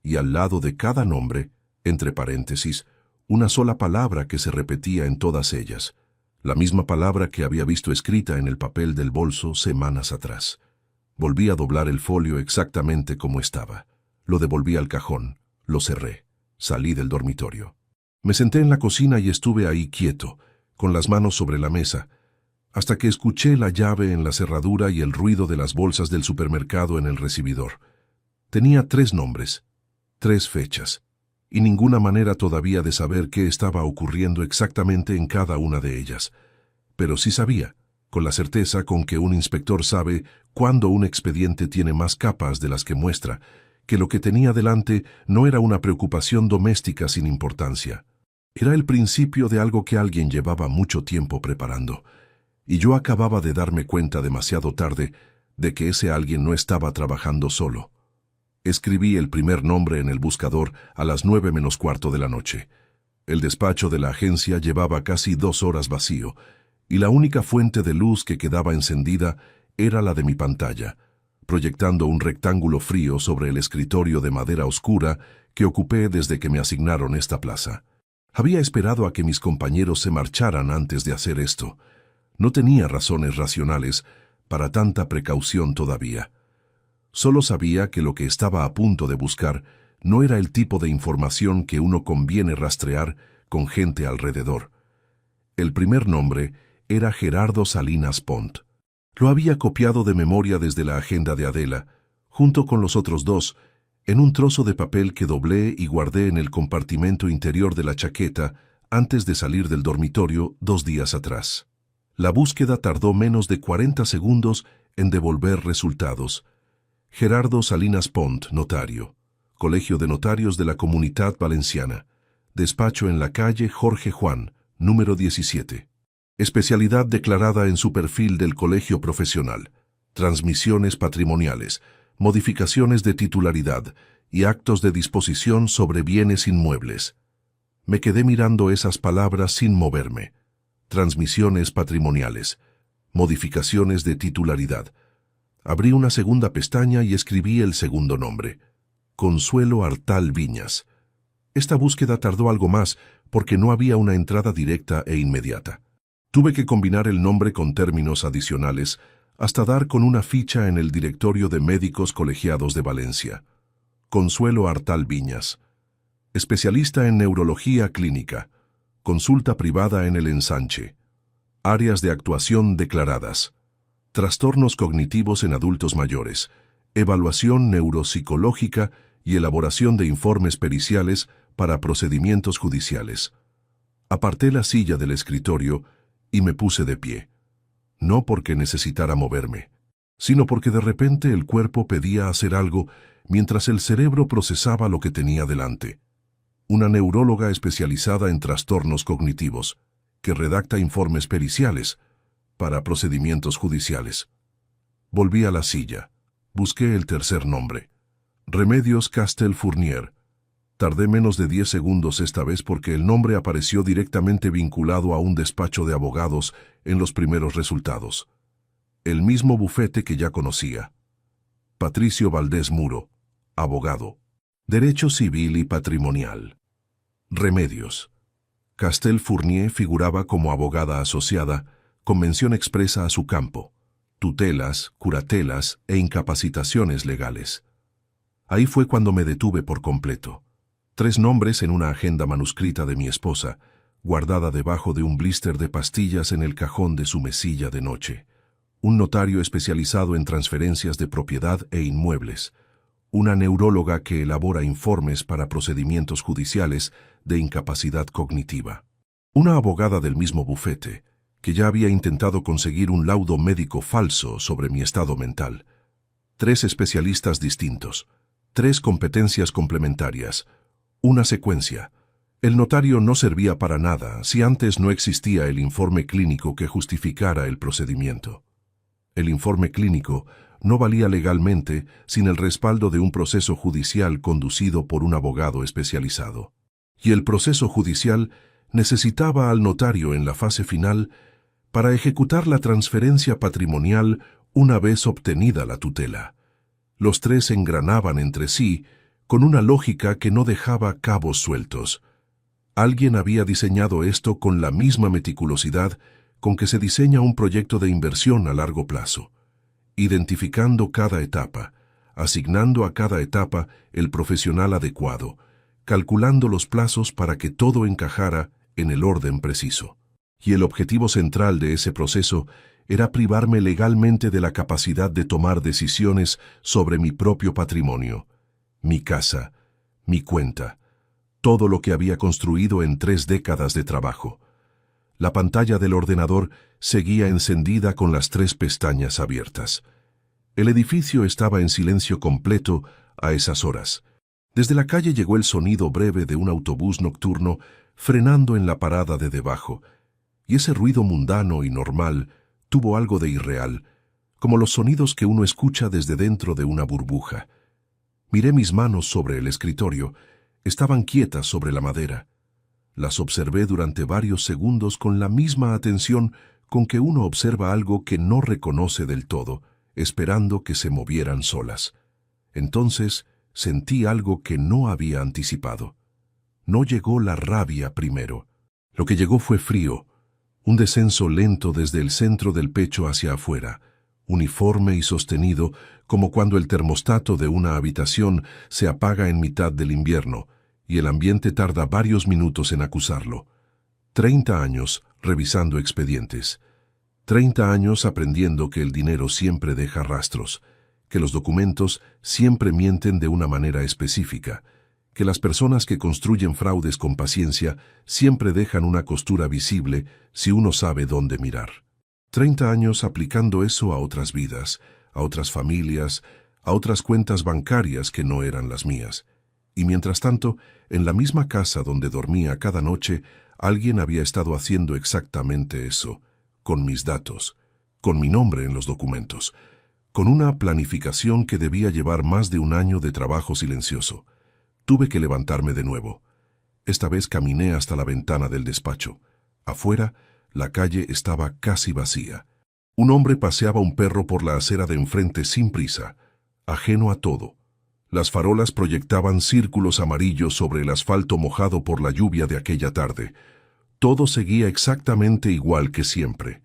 y al lado de cada nombre, entre paréntesis, una sola palabra que se repetía en todas ellas, la misma palabra que había visto escrita en el papel del bolso semanas atrás. Volví a doblar el folio exactamente como estaba. Lo devolví al cajón, lo cerré, salí del dormitorio. Me senté en la cocina y estuve ahí quieto, con las manos sobre la mesa, hasta que escuché la llave en la cerradura y el ruido de las bolsas del supermercado en el recibidor. Tenía 3 nombres, 3 fechas, y ninguna manera todavía de saber qué estaba ocurriendo exactamente en cada una de ellas. Pero sí sabía, con la certeza con que un inspector sabe cuándo un expediente tiene más capas de las que muestra, que lo que tenía delante no era una preocupación doméstica sin importancia. Era el principio de algo que alguien llevaba mucho tiempo preparando, y yo acababa de darme cuenta demasiado tarde de que ese alguien no estaba trabajando solo. Escribí el primer nombre en el buscador a las 9:45 de la noche. El despacho de la agencia llevaba casi 2 horas vacío, y la única fuente de luz que quedaba encendida era la de mi pantalla, proyectando un rectángulo frío sobre el escritorio de madera oscura que ocupé desde que me asignaron esta plaza. Había esperado a que mis compañeros se marcharan antes de hacer esto. No tenía razones racionales para tanta precaución todavía. Solo sabía que lo que estaba a punto de buscar no era el tipo de información que uno conviene rastrear con gente alrededor. El primer nombre era Gerardo Salinas Pont. Lo había copiado de memoria desde la agenda de Adela, junto con los otros 2, en un trozo de papel que doblé y guardé en el compartimento interior de la chaqueta antes de salir del dormitorio 2 días atrás. La búsqueda tardó menos de 40 segundos en devolver resultados. Gerardo Salinas Pont, notario. Colegio de Notarios de la Comunitat Valenciana. Despacho en la calle Jorge Juan, número 17. Especialidad declarada en su perfil del colegio profesional. Transmisiones patrimoniales, modificaciones de titularidad y actos de disposición sobre bienes inmuebles. Me quedé mirando esas palabras sin moverme. Transmisiones patrimoniales, modificaciones de titularidad. Abrí una segunda pestaña y escribí el segundo nombre. Consuelo Artal Viñas. Esta búsqueda tardó algo más porque no había una entrada directa e inmediata. Tuve que combinar el nombre con términos adicionales hasta dar con una ficha en el Directorio de Médicos Colegiados de Valencia. Consuelo Artal Viñas. Especialista en neurología clínica. Consulta privada en el Ensanche. Áreas de actuación declaradas. Trastornos cognitivos en adultos mayores, evaluación neuropsicológica y elaboración de informes periciales para procedimientos judiciales. Aparté la silla del escritorio y me puse de pie. No porque necesitara moverme, sino porque de repente el cuerpo pedía hacer algo mientras el cerebro procesaba lo que tenía delante. Una neuróloga especializada en trastornos cognitivos, que redacta informes periciales para procedimientos judiciales. Volví a la silla. Busqué el tercer nombre. Remedios Castel Fournier. Tardé menos de 10 segundos esta vez porque el nombre apareció directamente vinculado a un despacho de abogados en los primeros resultados. El mismo bufete que ya conocía. Patricio Valdés Muro, abogado. Derecho civil y patrimonial. Remedios. Castel Fournier figuraba como abogada asociada, con mención expresa a su campo, tutelas, curatelas e incapacitaciones legales. Ahí fue cuando me detuve por completo. 3 nombres en una agenda manuscrita de mi esposa, guardada debajo de un blister de pastillas en el cajón de su mesilla de noche. Un notario especializado en transferencias de propiedad e inmuebles. Una neuróloga que elabora informes para procedimientos judiciales de incapacidad cognitiva. Una abogada del mismo bufete, que ya había intentado conseguir un laudo médico falso sobre mi estado mental. 3 especialistas distintos. 3 competencias complementarias. Una secuencia. El notario no servía para nada si antes no existía el informe clínico que justificara el procedimiento. El informe clínico no valía legalmente sin el respaldo de un proceso judicial conducido por un abogado especializado. Y el proceso judicial necesitaba al notario en la fase final para ejecutar la transferencia patrimonial una vez obtenida la tutela. Los 3 engranaban entre sí con una lógica que no dejaba cabos sueltos. Alguien había diseñado esto con la misma meticulosidad con que se diseña un proyecto de inversión a largo plazo, identificando cada etapa, asignando a cada etapa el profesional adecuado, calculando los plazos para que todo encajara en el orden preciso. Y el objetivo central de ese proceso era privarme legalmente de la capacidad de tomar decisiones sobre mi propio patrimonio, mi casa, mi cuenta, todo lo que había construido en 3 décadas de trabajo. La pantalla del ordenador seguía encendida con las 3 pestañas abiertas. El edificio estaba en silencio completo a esas horas. Desde la calle llegó el sonido breve de un autobús nocturno frenando en la parada de debajo, y ese ruido mundano y normal tuvo algo de irreal, como los sonidos que uno escucha desde dentro de una burbuja. Miré mis manos sobre el escritorio. Estaban quietas sobre la madera. Las observé durante varios segundos con la misma atención con que uno observa algo que no reconoce del todo, esperando que se movieran solas. Entonces sentí algo que no había anticipado. No llegó la rabia primero. Lo que llegó fue frío, un descenso lento desde el centro del pecho hacia afuera, uniforme y sostenido, como cuando el termostato de una habitación se apaga en mitad del invierno, y el ambiente tarda varios minutos en acusarlo. 30 años revisando expedientes. 30 años aprendiendo que el dinero siempre deja rastros, que los documentos siempre mienten de una manera específica, que las personas que construyen fraudes con paciencia siempre dejan una costura visible si uno sabe dónde mirar. 30 años aplicando eso a otras vidas, a otras familias, a otras cuentas bancarias que no eran las mías. Y mientras tanto, en la misma casa donde dormía cada noche, alguien había estado haciendo exactamente eso, con mis datos, con mi nombre en los documentos, con una planificación que debía llevar más de un año de trabajo silencioso. Tuve que levantarme de nuevo. Esta vez caminé hasta la ventana del despacho. Afuera, la calle estaba casi vacía. Un hombre paseaba un perro por la acera de enfrente sin prisa, ajeno a todo. Las farolas proyectaban círculos amarillos sobre el asfalto mojado por la lluvia de aquella tarde. Todo seguía exactamente igual que siempre.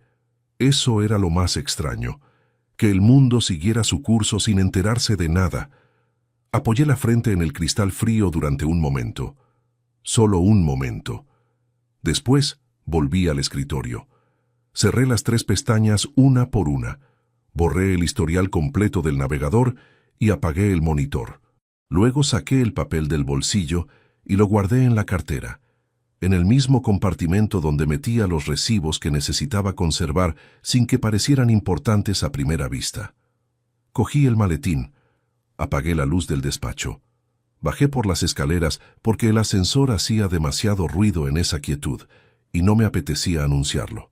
Eso era lo más extraño, que el mundo siguiera su curso sin enterarse de nada. Apoyé la frente en el cristal frío durante un momento. Solo un momento. Después volví al escritorio. Cerré las 3 pestañas una por una. Borré el historial completo del navegador y apagué el monitor. Luego saqué el papel del bolsillo y lo guardé en la cartera. en el mismo compartimento donde metía los recibos que necesitaba conservar sin que parecieran importantes a primera vista. Cogí el maletín, apagué la luz del despacho. Bajé por las escaleras porque el ascensor hacía demasiado ruido en esa quietud y no me apetecía anunciarlo.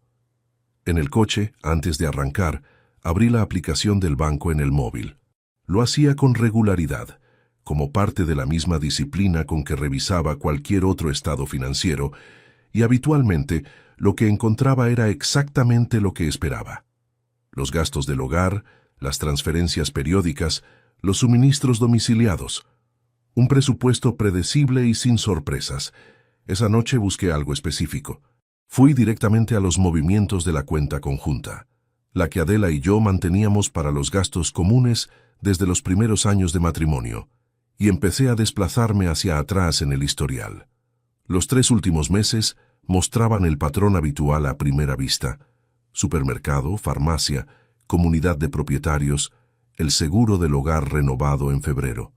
En el coche, antes de arrancar, abrí la aplicación del banco en el móvil. Lo hacía con regularidad, como parte de la misma disciplina con que revisaba cualquier otro estado financiero, y habitualmente lo que encontraba era exactamente lo que esperaba. Los gastos del hogar, las transferencias periódicas, los suministros domiciliados. Un presupuesto predecible y sin sorpresas. Esa noche busqué algo específico. Fui directamente a los movimientos de la cuenta conjunta, la que Adela y yo manteníamos para los gastos comunes desde los primeros años de matrimonio, y empecé a desplazarme hacia atrás en el historial. Los 3 últimos meses mostraban el patrón habitual a primera vista: supermercado, farmacia, comunidad de propietarios, el seguro del hogar renovado en febrero.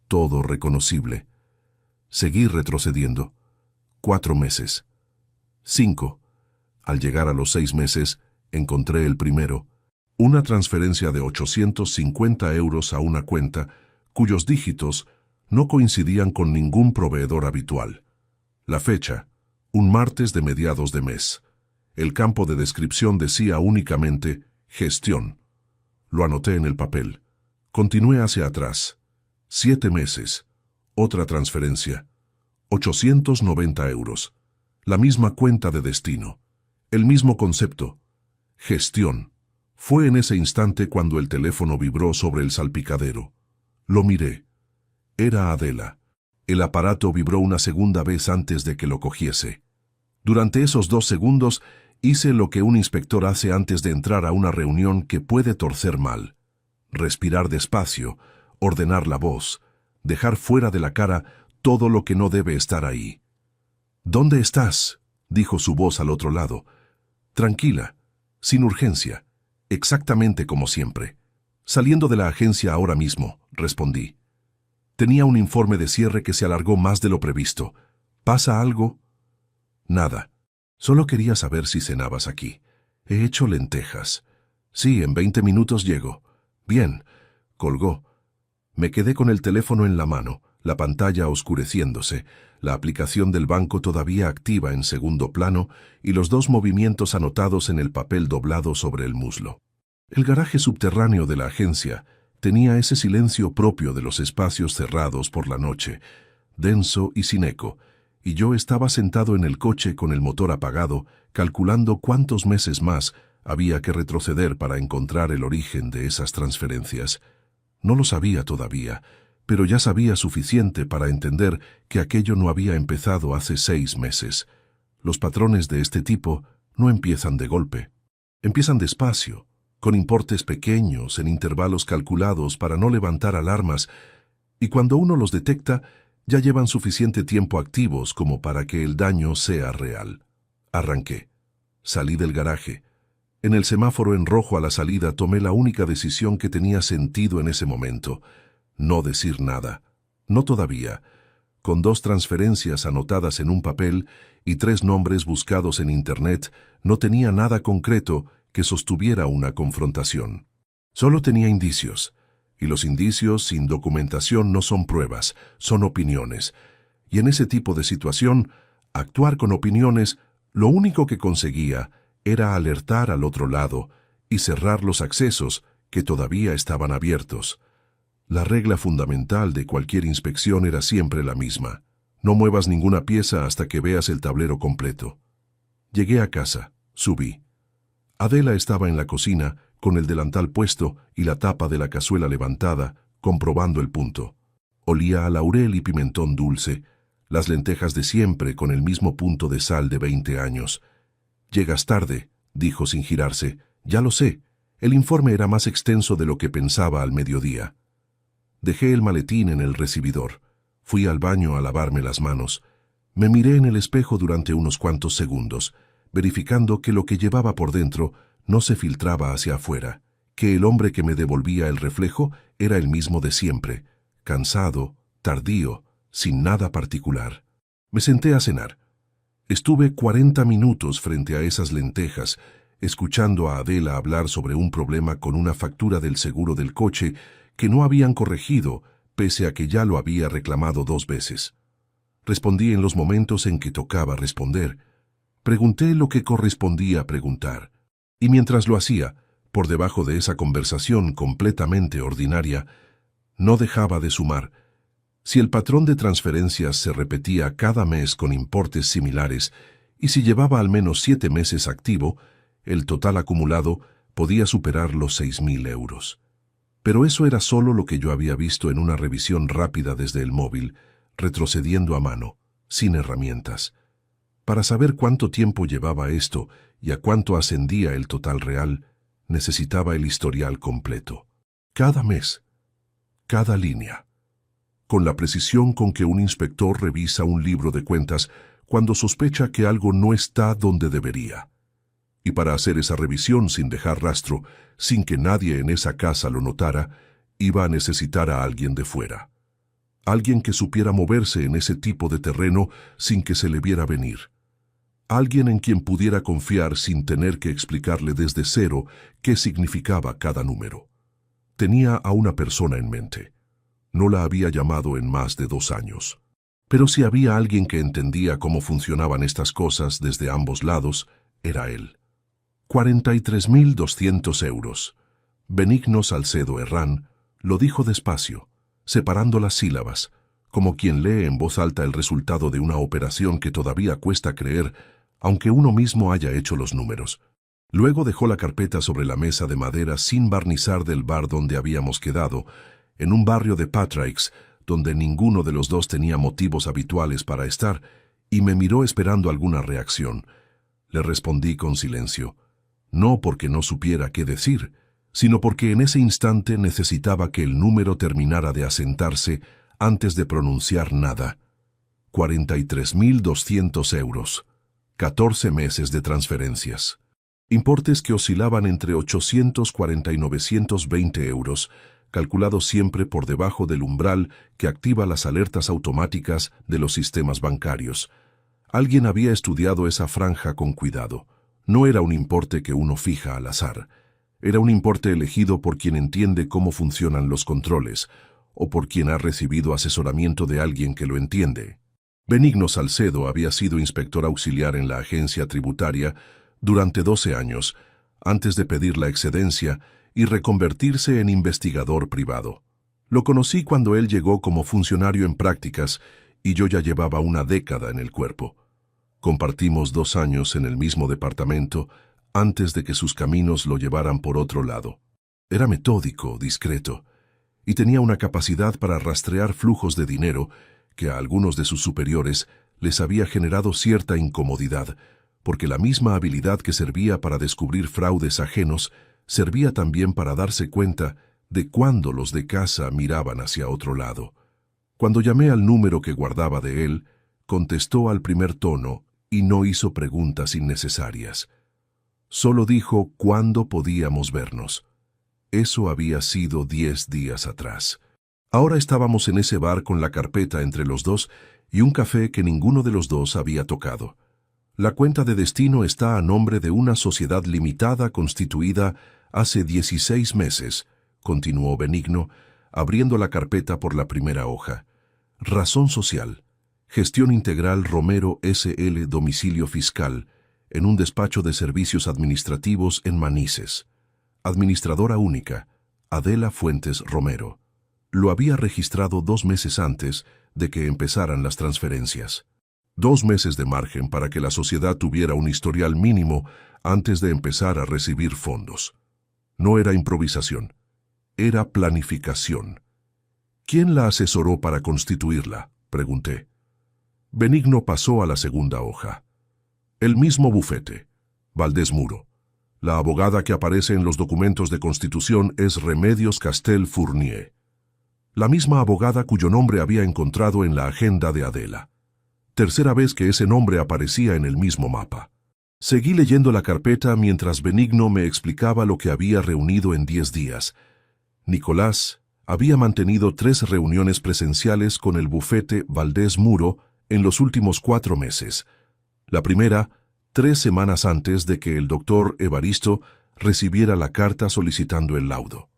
Todo reconocible. Seguí retrocediendo. 4 meses. 5. Al llegar a los 6 meses, encontré el primero, una transferencia de 850 euros a una cuenta cuyos dígitos no coincidían con ningún proveedor habitual. La fecha, un martes de mediados de mes. El campo de descripción decía únicamente gestión. Lo anoté en el papel. Continué hacia atrás. 7 meses. Otra transferencia. 890 euros. La misma cuenta de destino. El mismo concepto. Gestión. Fue en ese instante cuando el teléfono vibró sobre el salpicadero. Lo miré. Era Adela. El aparato vibró una segunda vez antes de que lo cogiese. Durante esos 2 segundos hice lo que un inspector hace antes de entrar a una reunión que puede torcer mal. Respirar despacio, ordenar la voz, dejar fuera de la cara todo lo que no debe estar ahí. «¿Dónde estás?», dijo su voz al otro lado. «Tranquila, sin urgencia, exactamente como siempre. Saliendo de la agencia ahora mismo», respondí. Tenía un informe de cierre que se alargó más de lo previsto. «¿Pasa algo?» «Nada. Solo quería saber si cenabas aquí. He hecho lentejas». «Sí, en 20 minutos llego». «Bien». Colgó. Me quedé con el teléfono en la mano, la pantalla oscureciéndose, la aplicación del banco todavía activa en segundo plano y los 2 movimientos anotados en el papel doblado sobre el muslo. El garaje subterráneo de la agencia tenía ese silencio propio de los espacios cerrados por la noche, denso y sin eco, y yo estaba sentado en el coche con el motor apagado, calculando cuántos meses más había que retroceder para encontrar el origen de esas transferencias. No lo sabía todavía, pero ya sabía suficiente para entender que aquello no había empezado hace 6 meses. Los patrones de este tipo no empiezan de golpe. Empiezan despacio, con importes pequeños, en intervalos calculados para no levantar alarmas, y cuando uno los detecta, ya llevan suficiente tiempo activos como para que el daño sea real. Arranqué. Salí del garaje. En el semáforo en rojo a la salida tomé la única decisión que tenía sentido en ese momento: no decir nada. No todavía. Con 2 transferencias anotadas en un papel y 3 nombres buscados en Internet, no tenía nada concreto que sostuviera una confrontación. Solo tenía indicios. Y los indicios sin documentación no son pruebas, son opiniones. Y en ese tipo de situación, actuar con opiniones, lo único que conseguía era alertar al otro lado y cerrar los accesos que todavía estaban abiertos. La regla fundamental de cualquier inspección era siempre la misma: no muevas ninguna pieza hasta que veas el tablero completo. Llegué a casa, subí. Adela estaba en la cocina, con el delantal puesto y la tapa de la cazuela levantada, comprobando el punto. Olía a laurel y pimentón dulce, las lentejas de siempre con el mismo punto de sal de 20 años. «Llegas tarde», dijo sin girarse. «Ya lo sé. El informe era más extenso de lo que pensaba al mediodía». Dejé el maletín en el recibidor. Fui al baño a lavarme las manos. Me miré en el espejo durante unos cuantos segundos, verificando que lo que llevaba por dentro no se filtraba hacia afuera, que el hombre que me devolvía el reflejo era el mismo de siempre, cansado, tardío, sin nada particular. Me senté a cenar. Estuve 40 minutos frente a esas lentejas, escuchando a Adela hablar sobre un problema con una factura del seguro del coche que no habían corregido, pese a que ya lo había reclamado 2 veces. Respondí en los momentos en que tocaba responder. Pregunté lo que correspondía preguntar. Y mientras lo hacía, por debajo de esa conversación completamente ordinaria, no dejaba de sumar. Si el patrón de transferencias se repetía cada mes con importes similares, y si llevaba al menos 7 meses activo, el total acumulado podía superar los 6.000 euros. Pero eso era solo lo que yo había visto en una revisión rápida desde el móvil, retrocediendo a mano, sin herramientas. Para saber cuánto tiempo llevaba esto y a cuánto ascendía el total real, necesitaba el historial completo. Cada mes, cada línea. Con la precisión con que un inspector revisa un libro de cuentas cuando sospecha que algo no está donde debería. Y para hacer esa revisión sin dejar rastro, sin que nadie en esa casa lo notara, iba a necesitar a alguien de fuera. Alguien que supiera moverse en ese tipo de terreno sin que se le viera venir. Alguien en quien pudiera confiar sin tener que explicarle desde cero qué significaba cada número. Tenía a una persona en mente. No la había llamado en más de 2 años. Pero si había alguien que entendía cómo funcionaban estas cosas desde ambos lados, era él. 43.200 euros. Benigno Salcedo Herrán lo dijo despacio, separando las sílabas, como quien lee en voz alta el resultado de una operación que todavía cuesta creer, aunque uno mismo haya hecho los números. Luego dejó la carpeta sobre la mesa de madera sin barnizar del bar donde habíamos quedado, en un barrio de Patraix, donde ninguno de los dos tenía motivos habituales para estar, y me miró esperando alguna reacción. Le respondí con silencio, no porque no supiera qué decir, sino porque en ese instante necesitaba que el número terminara de asentarse antes de pronunciar nada. 43.200 euros. 14 meses de transferencias. Importes que oscilaban entre 840 y 920 euros, calculados siempre por debajo del umbral que activa las alertas automáticas de los sistemas bancarios. Alguien había estudiado esa franja con cuidado. No era un importe que uno fija al azar. Era un importe elegido por quien entiende cómo funcionan los controles, o por quien ha recibido asesoramiento de alguien que lo entiende. Benigno Salcedo había sido inspector auxiliar en la agencia tributaria durante 12 años, antes de pedir la excedencia y reconvertirse en investigador privado. Lo conocí cuando él llegó como funcionario en prácticas y yo ya llevaba una década en el cuerpo. Compartimos 2 años en el mismo departamento antes de que sus caminos lo llevaran por otro lado. Era metódico, discreto, y tenía una capacidad para rastrear flujos de dinero que a algunos de sus superiores les había generado cierta incomodidad, porque la misma habilidad que servía para descubrir fraudes ajenos servía también para darse cuenta de cuándo los de casa miraban hacia otro lado. Cuando llamé al número que guardaba de él, contestó al primer tono y no hizo preguntas innecesarias. Solo dijo cuándo podíamos vernos. Eso había sido 10 días atrás. Ahora estábamos en ese bar con la carpeta entre los dos y un café que ninguno de los dos había tocado. La cuenta de destino está a nombre de una sociedad limitada constituida hace 16 meses, continuó Benigno, abriendo la carpeta por la primera hoja. Razón social. Gestión integral Romero S.L. Domicilio fiscal, en un despacho de servicios administrativos en Manises. Administradora única, Adela Fuentes Romero. Lo había registrado 2 meses antes de que empezaran las transferencias. 2 meses de margen para que la sociedad tuviera un historial mínimo antes de empezar a recibir fondos. No era improvisación, era planificación. ¿Quién la asesoró para constituirla?, pregunté. Benigno pasó a la segunda hoja. El mismo bufete, Valdés Muro. La abogada que aparece en los documentos de constitución es Remedios Castel Fournier. La misma abogada cuyo nombre había encontrado en la agenda de Adela. Tercera vez que ese nombre aparecía en el mismo mapa. Seguí leyendo la carpeta mientras Benigno me explicaba lo que había reunido en 10 días. Nicolás había mantenido 3 reuniones presenciales con el bufete Valdés Muro en los últimos 4 meses. La primera, 3 semanas antes de que el doctor Evaristo recibiera la carta solicitando el laudo.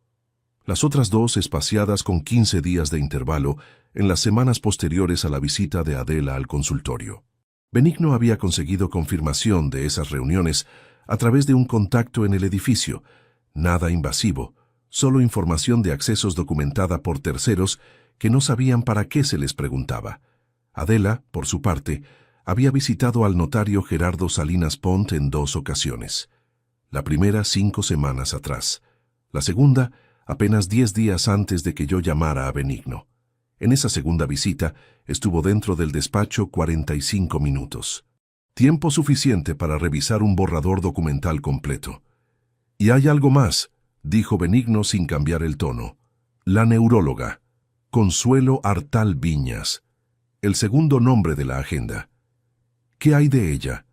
Las otras 2 espaciadas con 15 días de intervalo en las semanas posteriores a la visita de Adela al consultorio. Benigno había conseguido confirmación de esas reuniones a través de un contacto en el edificio, nada invasivo, solo información de accesos documentada por terceros que no sabían para qué se les preguntaba. Adela, por su parte, había visitado al notario Gerardo Salinas Pont en 2 ocasiones. La primera 5 semanas atrás. La segunda, apenas 10 días antes de que yo llamara a Benigno. En esa segunda visita estuvo dentro del despacho 45 minutos. Tiempo suficiente para revisar un borrador documental completo. «Y hay algo más», dijo Benigno sin cambiar el tono. «La neuróloga, Consuelo Artal Viñas, el segundo nombre de la agenda. ¿Qué hay de ella?»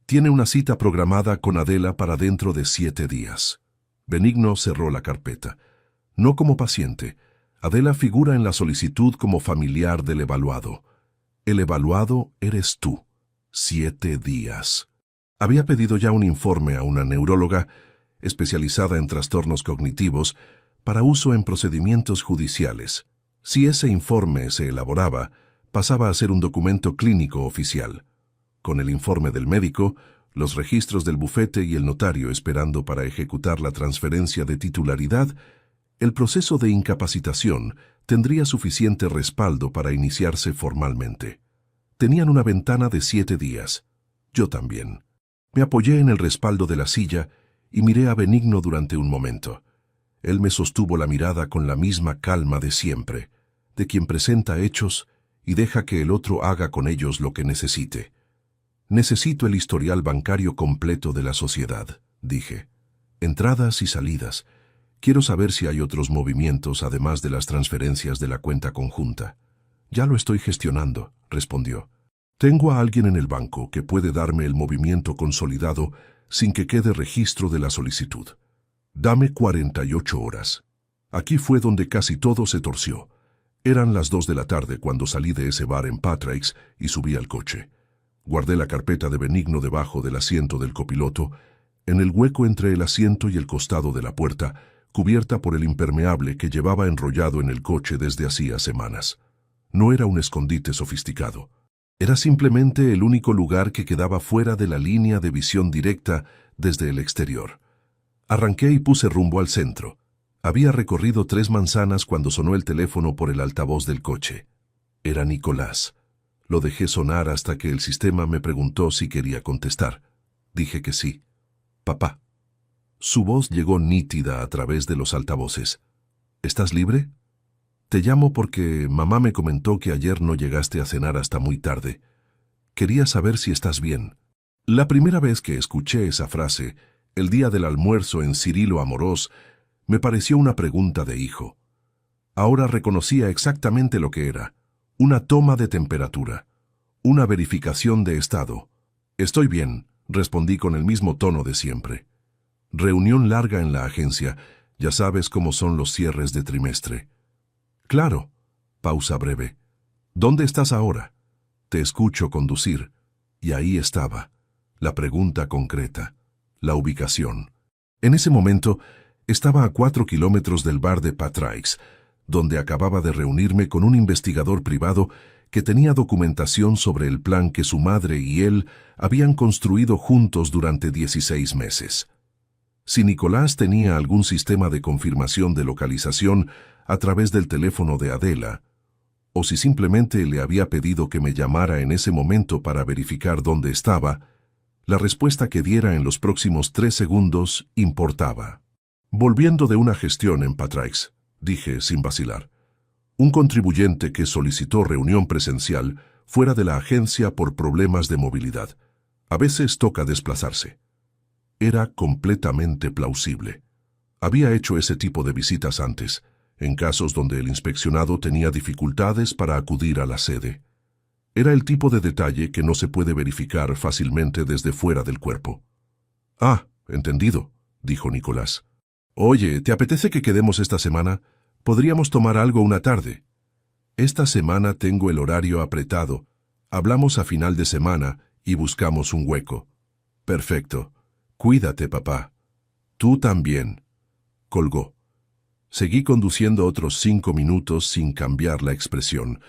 «Tiene una cita programada con Adela para dentro de 7 días». Benigno cerró la carpeta. «No como paciente. Adela figura en la solicitud como familiar del evaluado. El evaluado eres tú. 7 días». Había pedido ya un informe a una neuróloga especializada en trastornos cognitivos para uso en procedimientos judiciales. Si ese informe se elaboraba, pasaba a ser un documento clínico oficial. Con el informe del médico, los registros del bufete y el notario esperando para ejecutar la transferencia de titularidad, el proceso de incapacitación tendría suficiente respaldo para iniciarse formalmente. Tenían una ventana de 7 días. Yo también. Me apoyé en el respaldo de la silla y miré a Benigno durante un momento. Él me sostuvo la mirada con la misma calma de siempre, de quien presenta hechos y deja que el otro haga con ellos lo que necesite. «Necesito el historial bancario completo de la sociedad», dije. «Entradas y salidas. Quiero saber si hay otros movimientos además de las transferencias de la cuenta conjunta». «Ya lo estoy gestionando», respondió. «Tengo a alguien en el banco que puede darme el movimiento consolidado sin que quede registro de la solicitud. Dame 48 horas». Aquí fue donde casi todo se torció. Eran las 2 de la tarde cuando salí de ese bar en Patrick's y subí al coche. Guardé la carpeta de Benigno debajo del asiento del copiloto, en el hueco entre el asiento y el costado de la puerta, cubierta por el impermeable que llevaba enrollado en el coche desde hacía semanas. No era un escondite sofisticado. Era simplemente el único lugar que quedaba fuera de la línea de visión directa desde el exterior. Arranqué y puse rumbo al centro. Había recorrido 3 manzanas cuando sonó el teléfono por el altavoz del coche. Era Nicolás. Lo dejé sonar hasta que el sistema me preguntó si quería contestar. Dije que sí. «Papá». Su voz llegó nítida a través de los altavoces. «¿Estás libre? Te llamo porque mamá me comentó que ayer no llegaste a cenar hasta muy tarde. Quería saber si estás bien». La primera vez que escuché esa frase, el día del almuerzo en Cirilo Amorós, me pareció una pregunta de hijo. Ahora reconocía exactamente lo que era. Una toma de temperatura. Una verificación de estado. «Estoy bien», respondí con el mismo tono de siempre. «Reunión larga en la agencia. Ya sabes cómo son los cierres de trimestre». «Claro». Pausa breve. «¿Dónde estás ahora?» «Te escucho conducir». Y ahí estaba. La pregunta concreta. La ubicación. En ese momento, estaba a 4 kilómetros del bar de Patrick's, donde acababa de reunirme con un investigador privado que tenía documentación sobre el plan que su madre y él habían construido juntos durante 16 meses. Si Nicolás tenía algún sistema de confirmación de localización a través del teléfono de Adela, o si simplemente le había pedido que me llamara en ese momento para verificar dónde estaba, la respuesta que diera en los próximos 3 segundos importaba. «Volviendo de una gestión en Patrick's», dije sin vacilar. «Un contribuyente que solicitó reunión presencial fuera de la agencia por problemas de movilidad. A veces toca desplazarse». Era completamente plausible. Había hecho ese tipo de visitas antes, en casos donde el inspeccionado tenía dificultades para acudir a la sede. Era el tipo de detalle que no se puede verificar fácilmente desde fuera del cuerpo. «Ah, entendido», dijo Nicolás. «Oye, ¿te apetece que quedemos esta semana? Podríamos tomar algo una tarde». «Esta semana tengo el horario apretado. Hablamos a final de semana y buscamos un hueco. Perfecto. Cuídate, papá. Tú también. Colgó. Seguí conduciendo otros 5 minutos sin cambiar la expresión.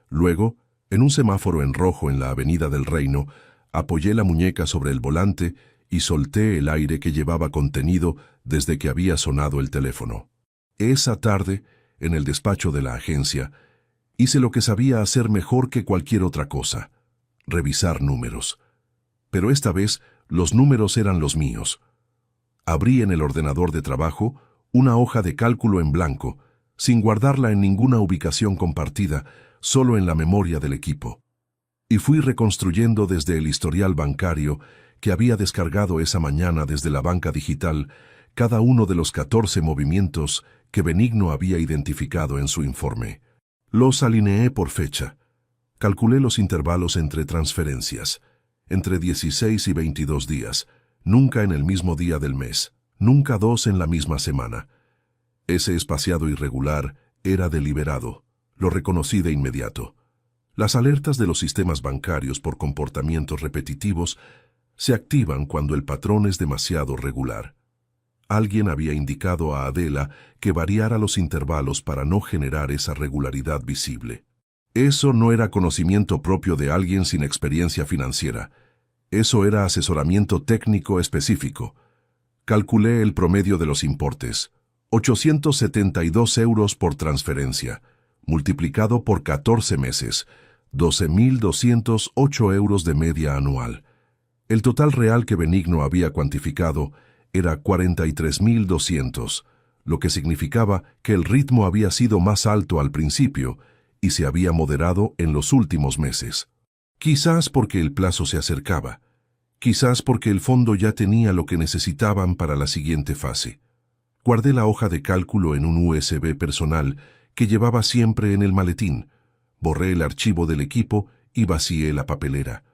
Luego, en un semáforo en rojo en la Avenida del Reino, apoyé la muñeca sobre el volante y solté el aire que llevaba contenido desde que había sonado el teléfono. Esa tarde, en el despacho de la agencia, hice lo que sabía hacer mejor que cualquier otra cosa: revisar números. Pero esta vez, los números eran los míos. Abrí en el ordenador de trabajo una hoja de cálculo en blanco, sin guardarla en ninguna ubicación compartida, solo en la memoria del equipo. Y fui reconstruyendo desde el historial bancario que había descargado esa mañana desde la banca digital cada uno de los 14 movimientos que Benigno había identificado en su informe. Los alineé por fecha. Calculé los intervalos entre transferencias, entre 16 y 22 días, nunca en el mismo día del mes, nunca 2 en la misma semana. Ese espaciado irregular era deliberado, lo reconocí de inmediato. Las alertas de los sistemas bancarios por comportamientos repetitivos se activan cuando el patrón es demasiado regular. Alguien había indicado a Adela que variara los intervalos para no generar esa regularidad visible. Eso no era conocimiento propio de alguien sin experiencia financiera. Eso era asesoramiento técnico específico. Calculé el promedio de los importes: 872 euros por transferencia, multiplicado por 14 meses, 12.208 euros de media anual. El total real que Benigno había cuantificado era 43.200, lo que significaba que el ritmo había sido más alto al principio y se había moderado en los últimos meses. Quizás porque el plazo se acercaba, quizás porque el fondo ya tenía lo que necesitaban para la siguiente fase. Guardé la hoja de cálculo en un USB personal que llevaba siempre en el maletín, borré el archivo del equipo y vacié la papelera.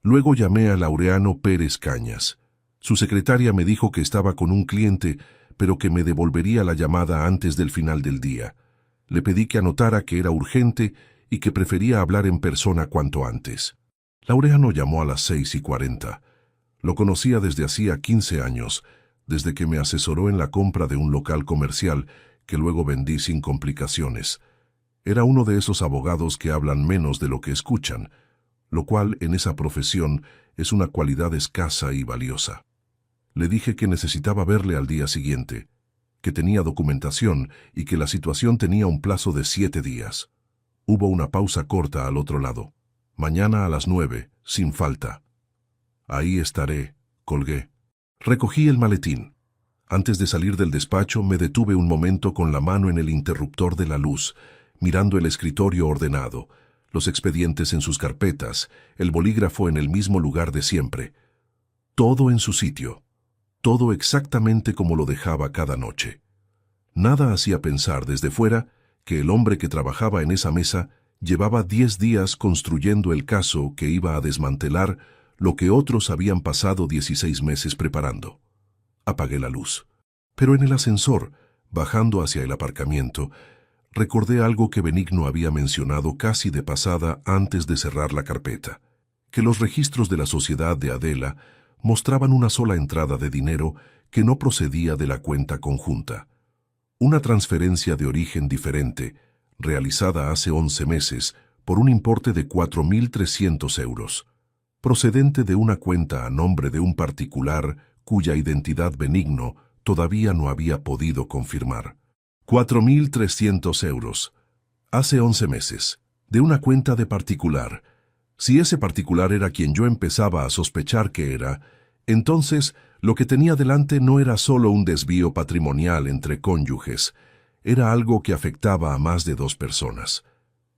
Luego llamé a Laureano Pérez Cañas. Su secretaria me dijo que estaba con un cliente, pero que me devolvería la llamada antes del final del día. Le pedí que anotara que era urgente y que prefería hablar en persona cuanto antes. Laureano llamó a las 6:40. Lo conocía desde hacía 15 años, desde que me asesoró en la compra de un local comercial que luego vendí sin complicaciones. Era uno de esos abogados que hablan menos de lo que escuchan, lo cual en esa profesión es una cualidad escasa y valiosa. Le dije que necesitaba verle al día siguiente, que tenía documentación y que la situación tenía un plazo de 7 días. Hubo una pausa corta al otro lado. Mañana a las 9, sin falta. Ahí estaré, colgué. Recogí el maletín. Antes de salir del despacho me detuve un momento con la mano en el interruptor de la luz, mirando el escritorio ordenado, los expedientes en sus carpetas, el bolígrafo en el mismo lugar de siempre. Todo en su sitio. Todo exactamente como lo dejaba cada noche. Nada hacía pensar desde fuera que el hombre que trabajaba en esa mesa llevaba 10 días construyendo el caso que iba a desmantelar lo que otros habían pasado 16 meses preparando. Apagué la luz. Pero en el ascensor, bajando hacia el aparcamiento, recordé algo que Benigno había mencionado casi de pasada antes de cerrar la carpeta, que los registros de la sociedad de Adela mostraban una sola entrada de dinero que no procedía de la cuenta conjunta. Una transferencia de origen diferente, realizada hace 11 meses, por un importe de 4.300 euros, procedente de una cuenta a nombre de un particular cuya identidad Benigno todavía no había podido confirmar. 4.300 euros. Hace 11 meses, de una cuenta de particular. Si ese particular era quien yo empezaba a sospechar que era, entonces lo que tenía delante no era solo un desvío patrimonial entre cónyuges, era algo que afectaba a más de 2 personas.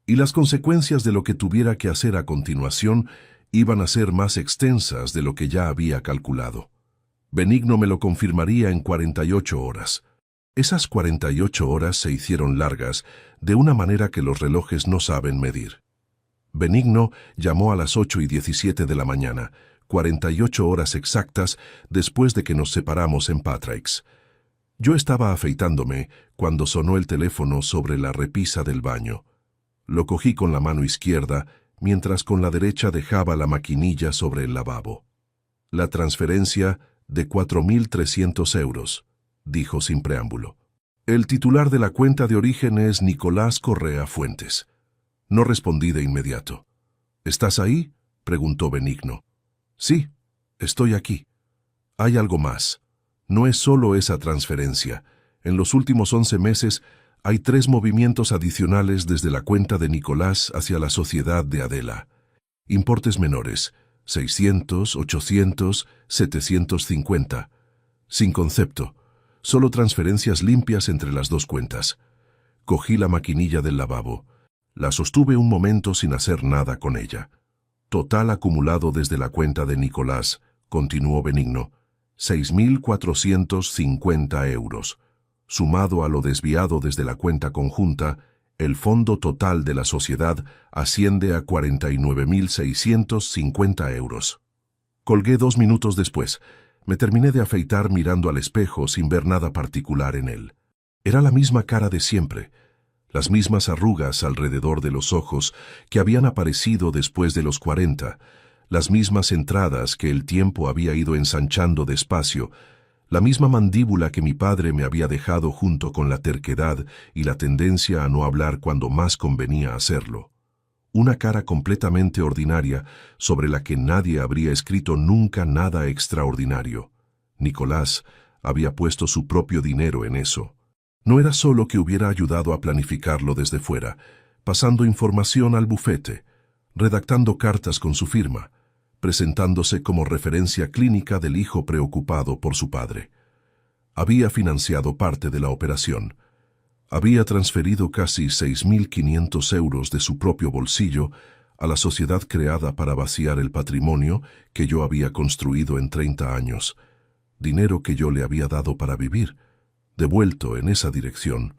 Y las consecuencias de lo que tuviera que hacer a continuación iban a ser más extensas de lo que ya había calculado. Benigno me lo confirmaría en 48 horas. Esas 48 horas se hicieron largas, de una manera que los relojes no saben medir. Benigno llamó a las 8:17 de la mañana, 48 horas exactas después de que nos separamos en Patrick's. Yo estaba afeitándome cuando sonó el teléfono sobre la repisa del baño. Lo cogí con la mano izquierda mientras con la derecha dejaba la maquinilla sobre el lavabo. La transferencia de 4.300 euros, dijo sin preámbulo. El titular de la cuenta de origen es Nicolás Correa Fuentes. No respondí de inmediato. ¿Estás ahí?, preguntó Benigno. Sí, estoy aquí. Hay algo más. No es solo esa transferencia. En los últimos 11 meses hay 3 movimientos adicionales desde la cuenta de Nicolás hacia la sociedad de Adela. Importes menores, 600, 800, 750. Sin concepto, solo transferencias limpias entre las 2 cuentas. Cogí la maquinilla del lavabo. La sostuve un momento sin hacer nada con ella. Total acumulado desde la cuenta de Nicolás, continuó Benigno, 6.450 euros. Sumado a lo desviado desde la cuenta conjunta, el fondo total de la sociedad asciende a 49.650 euros. Colgué 2 minutos después. Me terminé de afeitar mirando al espejo sin ver nada particular en él. Era la misma cara de siempre, las mismas arrugas alrededor de los ojos que habían aparecido después de los 40, las mismas entradas que el tiempo había ido ensanchando despacio, la misma mandíbula que mi padre me había dejado junto con la terquedad y la tendencia a no hablar cuando más convenía hacerlo. Una cara completamente ordinaria sobre la que nadie habría escrito nunca nada extraordinario. Nicolás había puesto su propio dinero en eso. No era solo que hubiera ayudado a planificarlo desde fuera, pasando información al bufete, redactando cartas con su firma, presentándose como referencia clínica del hijo preocupado por su padre. Había financiado parte de la operación. Había transferido casi 6.500 euros de su propio bolsillo a la sociedad creada para vaciar el patrimonio que yo había construido en 30 años, dinero que yo le había dado para vivir, devuelto en esa dirección.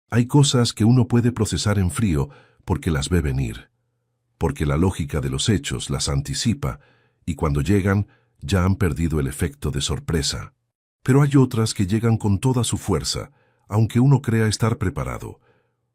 Hay cosas que uno puede procesar en frío porque las ve venir, porque la lógica de los hechos las anticipa y cuando llegan ya han perdido el efecto de sorpresa. Pero hay otras que llegan con toda su fuerza, aunque uno crea estar preparado,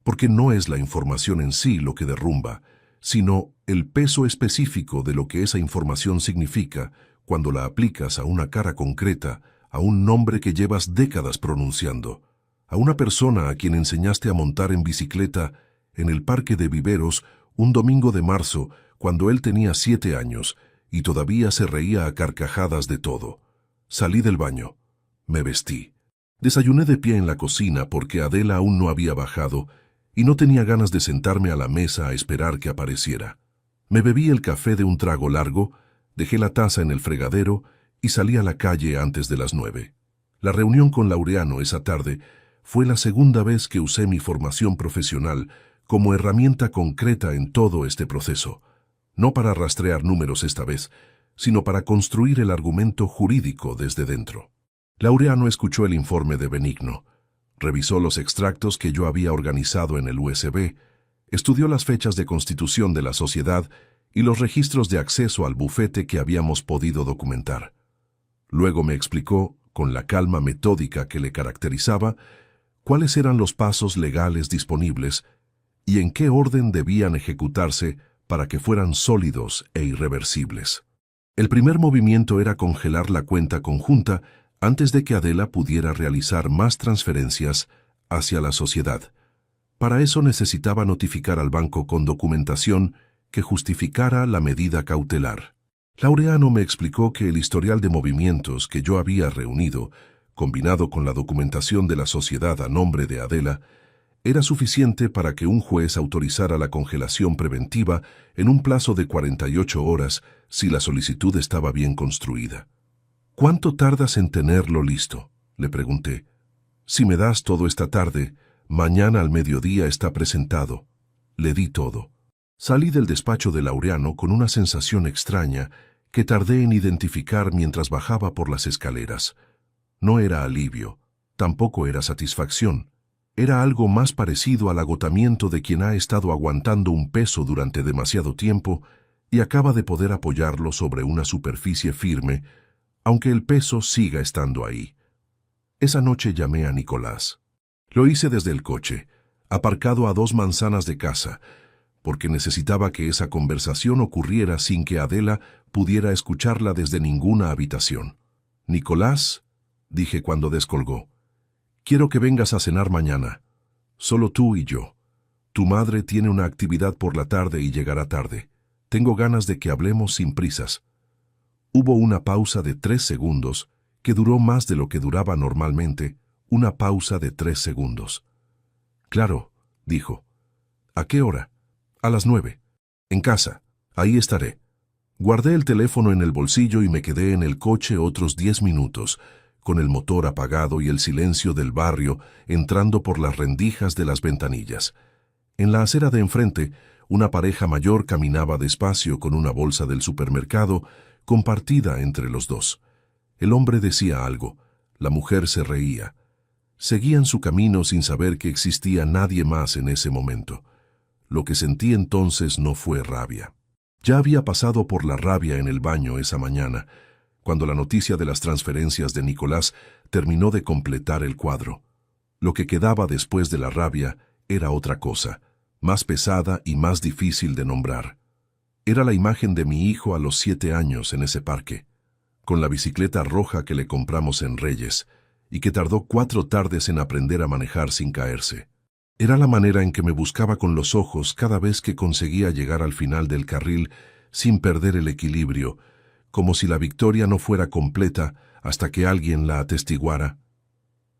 porque no es la información en sí lo que derrumba, sino el peso específico de lo que esa información significa cuando la aplicas a una cara concreta, a un nombre que llevas décadas pronunciando, a una persona a quien enseñaste a montar en bicicleta en el parque de Viveros un domingo de marzo cuando él tenía 7 años y todavía se reía a carcajadas de todo. Salí del baño. Me vestí. Desayuné de pie en la cocina porque Adela aún no había bajado y no tenía ganas de sentarme a la mesa a esperar que apareciera. Me bebí el café de un trago largo, dejé la taza en el fregadero y salí a la calle antes de las 9. La reunión con Laureano esa tarde fue la segunda vez que usé mi formación profesional como herramienta concreta en todo este proceso, no para rastrear números esta vez, sino para construir el argumento jurídico desde dentro. Laureano escuchó el informe de Benigno, revisó los extractos que yo había organizado en el USB, estudió las fechas de constitución de la sociedad y los registros de acceso al bufete que habíamos podido documentar. Luego me explicó, con la calma metódica que le caracterizaba, cuáles eran los pasos legales disponibles y en qué orden debían ejecutarse para que fueran sólidos e irreversibles. El primer movimiento era congelar la cuenta conjunta antes de que Adela pudiera realizar más transferencias hacia la sociedad. Para eso necesitaba notificar al banco con documentación que justificara la medida cautelar. Laureano me explicó que el historial de movimientos que yo había reunido, combinado con la documentación de la sociedad a nombre de Adela, era suficiente para que un juez autorizara la congelación preventiva en un plazo de 48 horas si la solicitud estaba bien construida. «¿Cuánto tardas en tenerlo listo?», le pregunté. «Si me das todo esta tarde, mañana al mediodía está presentado». Le di todo. Salí del despacho de Laureano con una sensación extraña que tardé en identificar mientras bajaba por las escaleras. No era alivio, tampoco era satisfacción. Era algo más parecido al agotamiento de quien ha estado aguantando un peso durante demasiado tiempo y acaba de poder apoyarlo sobre una superficie firme, aunque el peso siga estando ahí. Esa noche llamé a Nicolás. Lo hice desde el coche, aparcado a 2 manzanas de casa, porque necesitaba que esa conversación ocurriera sin que Adela pudiera escucharla desde ninguna habitación. «Nicolás», dije cuando descolgó, «quiero que vengas a cenar mañana. Solo tú y yo. Tu madre tiene una actividad por la tarde y llegará tarde. Tengo ganas de que hablemos sin prisas». Hubo una pausa de 3 segundos, que duró más de lo que duraba normalmente, una pausa de 3 segundos. «Claro», dijo. «¿A qué hora?» «A las 9. En casa. Ahí estaré». Guardé el teléfono en el bolsillo y me quedé en el coche otros 10 minutos, con el motor apagado y el silencio del barrio entrando por las rendijas de las ventanillas. En la acera de enfrente, una pareja mayor caminaba despacio con una bolsa del supermercado compartida entre los dos. El hombre decía algo, la mujer se reía. Seguían su camino sin saber que existía nadie más en ese momento. Lo que sentí entonces no fue rabia. Ya había pasado por la rabia en el baño esa mañana, cuando la noticia de las transferencias de Nicolás terminó de completar el cuadro. Lo que quedaba después de la rabia era otra cosa, más pesada y más difícil de nombrar. Era la imagen de mi hijo a los 7 años en ese parque, con la bicicleta roja que le compramos en Reyes, y que tardó 4 tardes en aprender a manejar sin caerse. Era la manera en que me buscaba con los ojos cada vez que conseguía llegar al final del carril sin perder el equilibrio, como si la victoria no fuera completa hasta que alguien la atestiguara.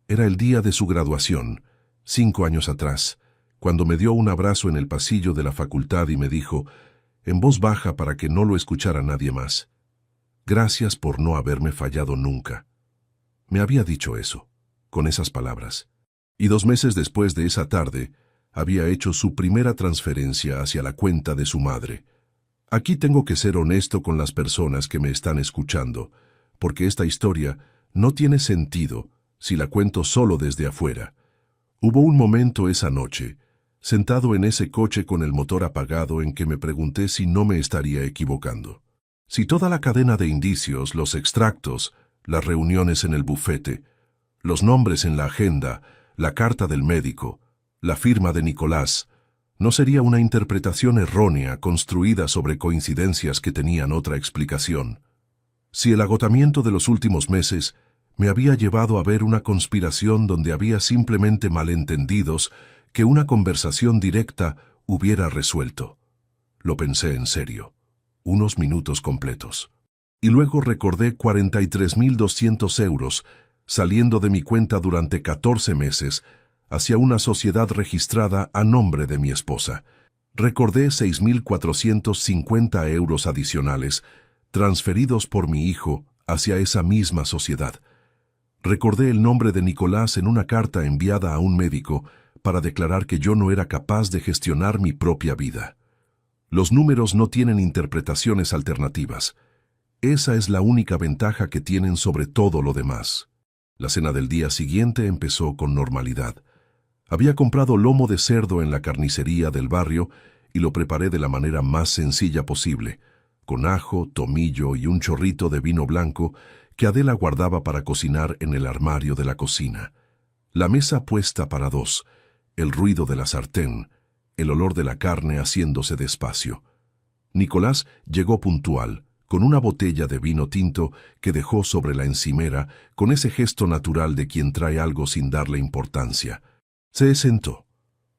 Era el día de su graduación, 5 años atrás, cuando me dio un abrazo en el pasillo de la facultad y me dijo, en voz baja para que no lo escuchara nadie más: «Gracias por no haberme fallado nunca». Me había dicho eso, con esas palabras. Y 2 meses después de esa tarde, había hecho su primera transferencia hacia la cuenta de su madre. Aquí tengo que ser honesto con las personas que me están escuchando, porque esta historia no tiene sentido si la cuento solo desde afuera. Hubo un momento esa noche, sentado en ese coche con el motor apagado, en que me pregunté si no me estaría equivocando. Si toda la cadena de indicios, los extractos, las reuniones en el bufete, los nombres en la agenda, la carta del médico, la firma de Nicolás, no sería una interpretación errónea construida sobre coincidencias que tenían otra explicación. Si el agotamiento de los últimos meses me había llevado a ver una conspiración donde había simplemente malentendidos que una conversación directa hubiera resuelto. Lo pensé en serio, unos minutos completos. Y luego recordé 43.200 euros saliendo de mi cuenta durante 14 meses hacia una sociedad registrada a nombre de mi esposa. Recordé 6.450 euros adicionales transferidos por mi hijo hacia esa misma sociedad. Recordé el nombre de Nicolás en una carta enviada a un médico para declarar que yo no era capaz de gestionar mi propia vida. Los números no tienen interpretaciones alternativas. Esa es la única ventaja que tienen sobre todo lo demás. La cena del día siguiente empezó con normalidad. Había comprado lomo de cerdo en la carnicería del barrio y lo preparé de la manera más sencilla posible, con ajo, tomillo y un chorrito de vino blanco que Adela guardaba para cocinar en el armario de la cocina. La mesa puesta para 2, el ruido de la sartén, el olor de la carne haciéndose despacio. Nicolás llegó puntual, con una botella de vino tinto que dejó sobre la encimera con ese gesto natural de quien trae algo sin darle importancia. Se sentó.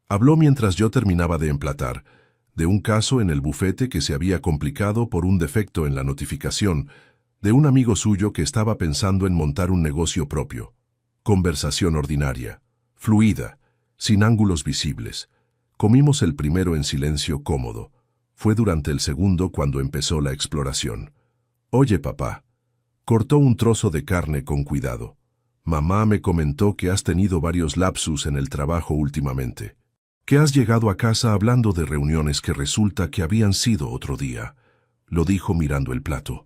Habló mientras yo terminaba de emplatar, de un caso en el bufete que se había complicado por un defecto en la notificación, de un amigo suyo que estaba pensando en montar un negocio propio. Conversación ordinaria, fluida, sin ángulos visibles. Comimos el primero en silencio cómodo. Fue durante el segundo cuando empezó la exploración. «Oye, papá», cortó un trozo de carne con cuidado. «Mamá me comentó que has tenido varios lapsus en el trabajo últimamente. Que has llegado a casa hablando de reuniones que resulta que habían sido otro día». Lo dijo mirando el plato,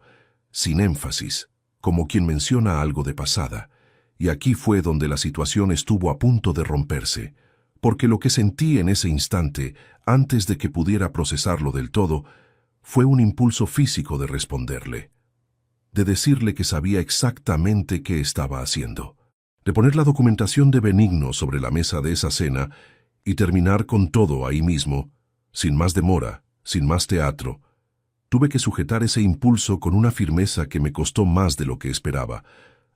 sin énfasis, como quien menciona algo de pasada. Y aquí fue donde la situación estuvo a punto de romperse, porque lo que sentí en ese instante, antes de que pudiera procesarlo del todo, fue un impulso físico de responderle, de decirle que sabía exactamente qué estaba haciendo, de poner la documentación de Benigno sobre la mesa de esa cena y terminar con todo ahí mismo, Sin más demora, sin más teatro, tuve que sujetar ese impulso con una firmeza que me costó más de lo que esperaba,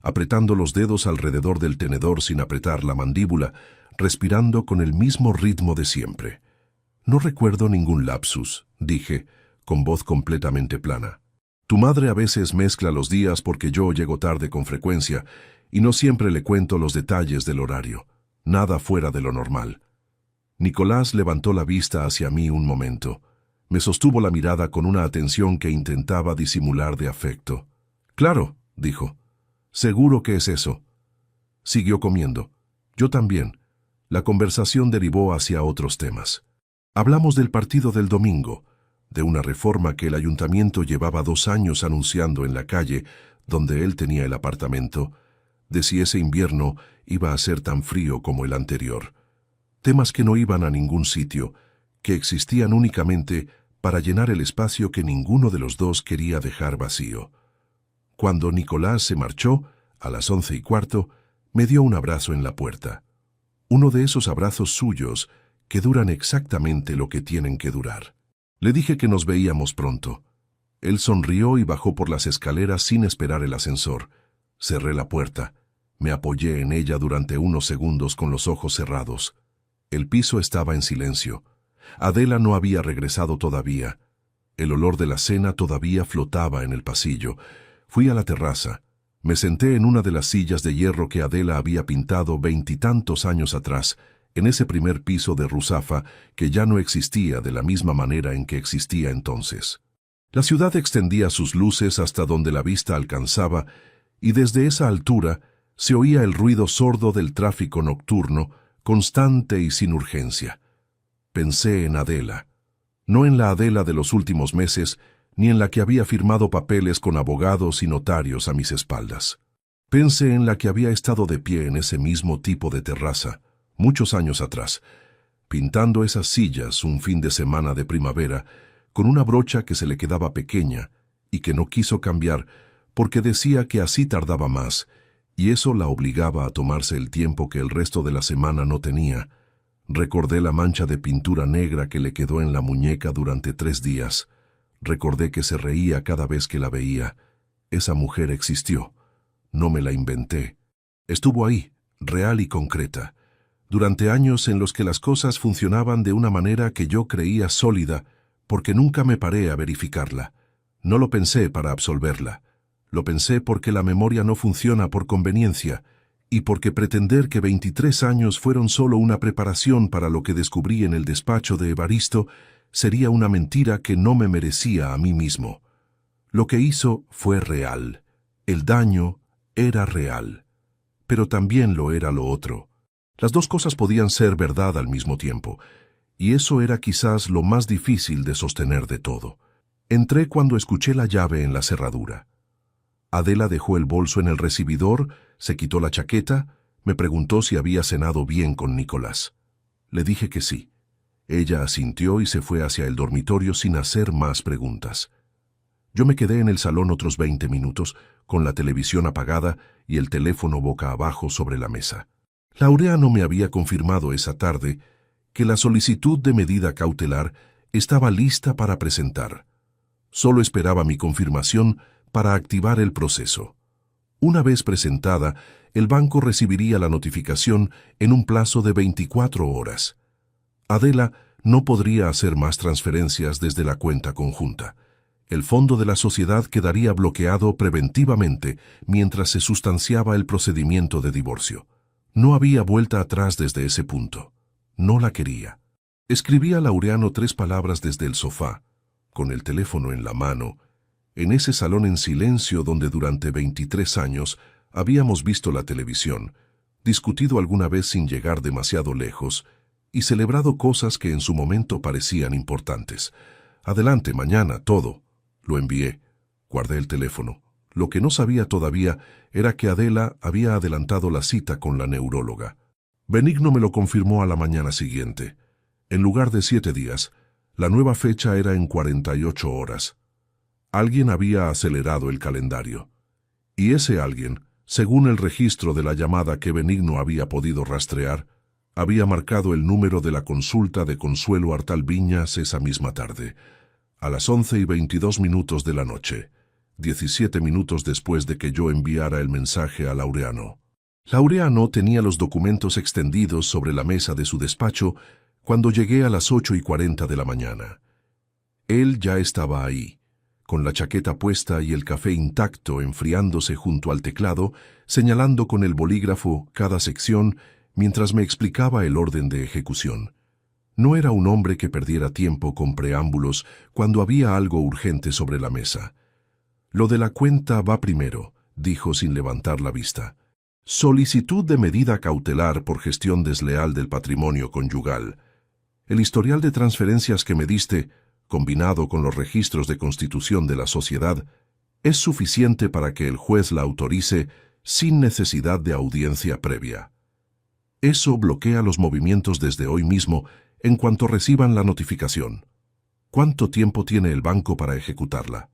apretando los dedos alrededor del tenedor sin apretar la mandíbula, respirando con el mismo ritmo de siempre. No recuerdo ningún lapsus, dije, con voz completamente plana. Tu madre a veces mezcla los días porque yo llego tarde con frecuencia y no siempre le cuento los detalles del horario. Nada fuera de lo normal. Nicolás levantó la vista hacia mí un momento. Me sostuvo la mirada con una atención que intentaba disimular de afecto. Claro, dijo. Seguro que es eso. Siguió comiendo. Yo también. La conversación derivó hacia otros temas. Hablamos del partido del domingo, de una reforma que el ayuntamiento llevaba 2 años anunciando en la calle donde él tenía el apartamento, de si ese invierno iba a ser tan frío como el anterior. Temas que no iban a ningún sitio, que existían únicamente para llenar el espacio que ninguno de los dos quería dejar vacío. Cuando Nicolás se marchó, a las 11:15, me dio un abrazo en la puerta. Uno de esos abrazos suyos que duran exactamente lo que tienen que durar. Le dije que nos veíamos pronto. Él sonrió y bajó por las escaleras sin esperar el ascensor. Cerré la puerta. Me apoyé en ella durante unos segundos con los ojos cerrados. El piso estaba en silencio. Adela no había regresado todavía. El olor de la cena todavía flotaba en el pasillo. Fui a la terraza. Me senté en una de las sillas de hierro que Adela había pintado 20 y tantos años atrás, en ese primer piso de Ruzafa que ya no existía de la misma manera en que existía entonces. La ciudad extendía sus luces hasta donde la vista alcanzaba, y desde esa altura se oía el ruido sordo del tráfico nocturno, constante y sin urgencia. Pensé en Adela, no en la Adela de los últimos meses, ni en la que había firmado papeles con abogados y notarios a mis espaldas. Pensé en la que había estado de pie en ese mismo tipo de terraza, muchos años atrás, pintando esas sillas un fin de semana de primavera, con una brocha que se le quedaba pequeña y que no quiso cambiar porque decía que así tardaba más, y eso la obligaba a tomarse el tiempo que el resto de la semana no tenía. Recordé la mancha de pintura negra que le quedó en la muñeca durante 3 días. Recordé que se reía cada vez que la veía. Esa mujer existió. No me la inventé. Estuvo ahí, real y concreta. Durante años en los que las cosas funcionaban de una manera que yo creía sólida, porque nunca me paré a verificarla. No lo pensé para absolverla. Lo pensé porque la memoria no funciona por conveniencia, y porque pretender que 23 años fueron solo una preparación para lo que descubrí en el despacho de Evaristo sería una mentira que no me merecía a mí mismo. Lo que hizo fue real. El daño era real. Pero también lo era lo otro. Las dos cosas podían ser verdad al mismo tiempo, y eso era quizás lo más difícil de sostener de todo. Entré cuando escuché la llave en la cerradura. Adela dejó el bolso en el recibidor, se quitó la chaqueta, me preguntó si había cenado bien con Nicolás. Le dije que sí. Ella asintió y se fue hacia el dormitorio sin hacer más preguntas. Yo me quedé en el salón otros 20 minutos, con la televisión apagada y el teléfono boca abajo sobre la mesa. Laureano me había confirmado esa tarde que la solicitud de medida cautelar estaba lista para presentar. Solo esperaba mi confirmación para activar el proceso. Una vez presentada, el banco recibiría la notificación en un plazo de 24 horas. Adela no podría hacer más transferencias desde la cuenta conjunta. El fondo de la sociedad quedaría bloqueado preventivamente mientras se sustanciaba el procedimiento de divorcio. No había vuelta atrás desde ese punto. No la quería. Escribí a Laureano 3 palabras desde el sofá, con el teléfono en la mano, en ese salón en silencio donde durante 23 años habíamos visto la televisión, discutido alguna vez sin llegar demasiado lejos y celebrado cosas que en su momento parecían importantes. Adelante, mañana, todo. Lo envié. Guardé el teléfono. Lo que no sabía todavía era que Adela había adelantado la cita con la neuróloga. Benigno me lo confirmó a la mañana siguiente. En lugar de 7 días, la nueva fecha era en 48 horas. Alguien había acelerado el calendario. Y ese alguien, según el registro de la llamada que Benigno había podido rastrear, Había marcado el número de la consulta de Consuelo Artal Viñas esa misma tarde, a las 11:22 de la noche, 17 minutos después de que yo enviara el mensaje a Laureano. Laureano tenía los documentos extendidos sobre la mesa de su despacho cuando llegué a las 8:40 de la mañana. Él ya estaba ahí, con la chaqueta puesta y el café intacto enfriándose junto al teclado, señalando con el bolígrafo cada sección mientras me explicaba el orden de ejecución. No era un hombre que perdiera tiempo con preámbulos cuando había algo urgente sobre la mesa. Lo de la cuenta va primero, dijo sin levantar la vista. Solicitud de medida cautelar por gestión desleal del patrimonio conyugal. El historial de transferencias que me diste, combinado con los registros de constitución de la sociedad, es suficiente para que el juez la autorice sin necesidad de audiencia previa. Eso bloquea los movimientos desde hoy mismo en cuanto reciban la notificación. ¿Cuánto tiempo tiene el banco para ejecutarla?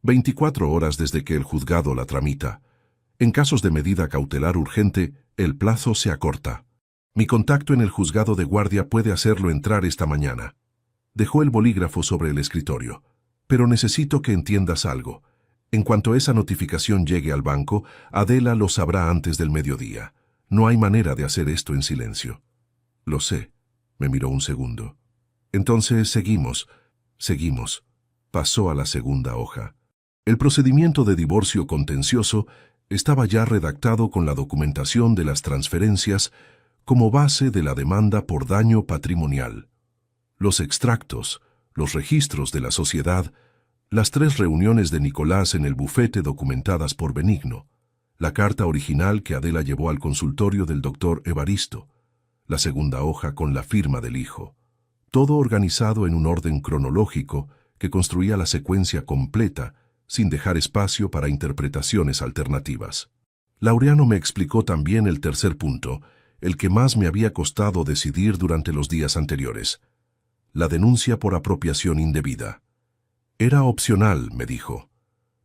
24 horas desde que el juzgado la tramita. En casos de medida cautelar urgente, el plazo se acorta. Mi contacto en el juzgado de guardia puede hacerlo entrar esta mañana. Dejó el bolígrafo sobre el escritorio. Pero necesito que entiendas algo. En cuanto esa notificación llegue al banco, Adela lo sabrá antes del mediodía. No hay manera de hacer esto en silencio. Lo sé. Me miró un segundo. Entonces seguimos. Pasó a la segunda hoja. El procedimiento de divorcio contencioso estaba ya redactado con la documentación de las transferencias como base de la demanda por daño patrimonial. Los extractos, los registros de la sociedad, las 3 reuniones de Nicolás en el bufete documentadas por Benigno, la carta original que Adela llevó al consultorio del doctor Evaristo, la segunda hoja con la firma del hijo, todo organizado en un orden cronológico que construía la secuencia completa sin dejar espacio para interpretaciones alternativas. Laureano me explicó también el tercer punto, el que más me había costado decidir durante los días anteriores: la denuncia por apropiación indebida. Era opcional, me dijo.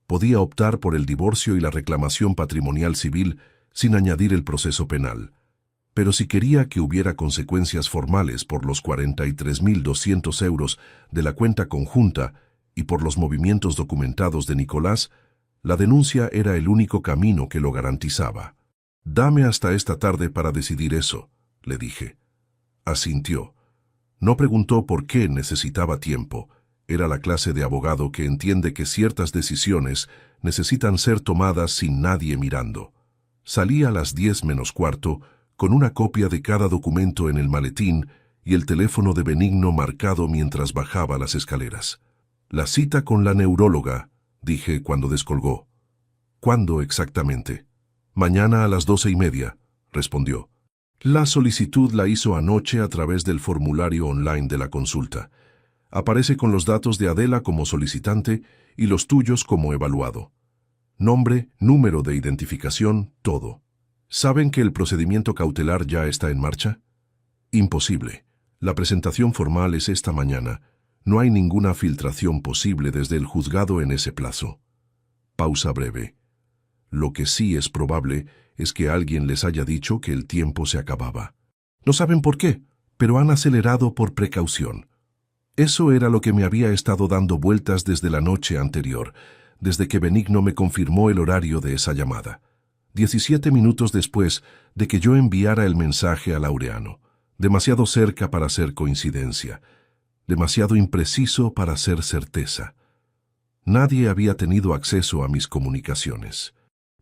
Podía optar por el divorcio y la reclamación patrimonial civil sin añadir el proceso penal. Pero si quería que hubiera consecuencias formales por los 43.200 euros de la cuenta conjunta y por los movimientos documentados de Nicolás, la denuncia era el único camino que lo garantizaba. Dame hasta esta tarde para decidir eso, le dije. Asintió. No preguntó por qué necesitaba tiempo. Era la clase de abogado que entiende que ciertas decisiones necesitan ser tomadas sin nadie mirando. Salí a las 10:45 con una copia de cada documento en el maletín y el teléfono de Benigno marcado mientras bajaba las escaleras. La cita con la neuróloga, dije cuando descolgó. ¿Cuándo exactamente? Mañana a las 12:30, respondió. La solicitud la hizo anoche a través del formulario online de la consulta. Aparece con los datos de Adela como solicitante y los tuyos como evaluado. Nombre, número de identificación, todo. ¿Saben que el procedimiento cautelar ya está en marcha? Imposible. La presentación formal es esta mañana. No hay ninguna filtración posible desde el juzgado en ese plazo. Pausa breve. Lo que sí es probable es que alguien les haya dicho que el tiempo se acababa. No saben por qué, pero han acelerado por precaución. Eso era lo que me había estado dando vueltas desde la noche anterior, desde que Benigno me confirmó el horario de esa llamada. 17 minutos después de que yo enviara el mensaje a Laureano. Demasiado cerca para ser coincidencia. Demasiado impreciso para ser certeza. Nadie había tenido acceso a mis comunicaciones.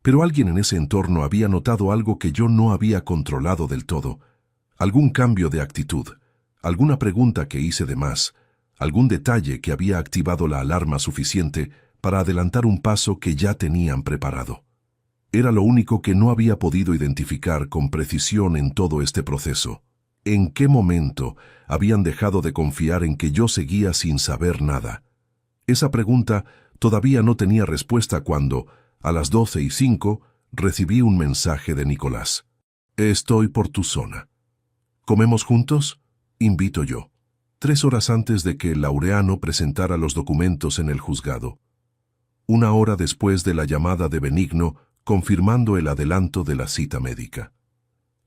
Pero alguien en ese entorno había notado algo que yo no había controlado del todo. Algún cambio de actitud, alguna pregunta que hice de más, algún detalle que había activado la alarma suficiente para adelantar un paso que ya tenían preparado. Era lo único que no había podido identificar con precisión en todo este proceso. ¿En qué momento habían dejado de confiar en que yo seguía sin saber nada? Esa pregunta todavía no tenía respuesta cuando, a las 12:05, recibí un mensaje de Nicolás. Estoy por tu zona. ¿Comemos juntos? Invito yo. 3 horas antes de que Laureano presentara los documentos en el juzgado. 1 hora después de la llamada de Benigno confirmando el adelanto de la cita médica.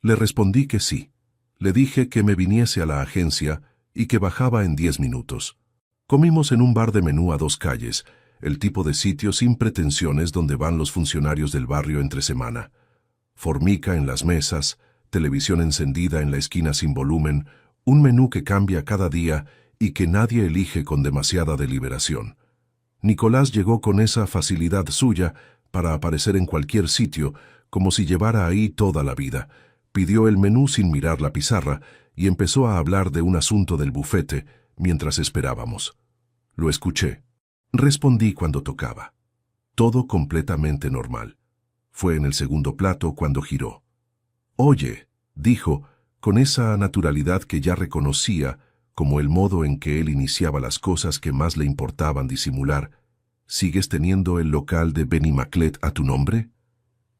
Le respondí que sí. Le dije que me viniese a la agencia y que bajaba en 10 minutos. Comimos en un bar de menú a 2 calles, el tipo de sitio sin pretensiones donde van los funcionarios del barrio entre semana. Formica en las mesas, televisión encendida en la esquina sin volumen, un menú que cambia cada día y que nadie elige con demasiada deliberación. Nicolás llegó con esa facilidad suya para aparecer en cualquier sitio, como si llevara ahí toda la vida. Pidió el menú sin mirar la pizarra y empezó a hablar de un asunto del bufete mientras esperábamos. Lo escuché. Respondí cuando tocaba. Todo completamente normal. Fue en el segundo plato cuando giró. «Oye», dijo, con esa naturalidad que ya reconocía como el modo en que él iniciaba las cosas que más le importaban disimular, «¿sigues teniendo el local de Benimaclet a tu nombre?»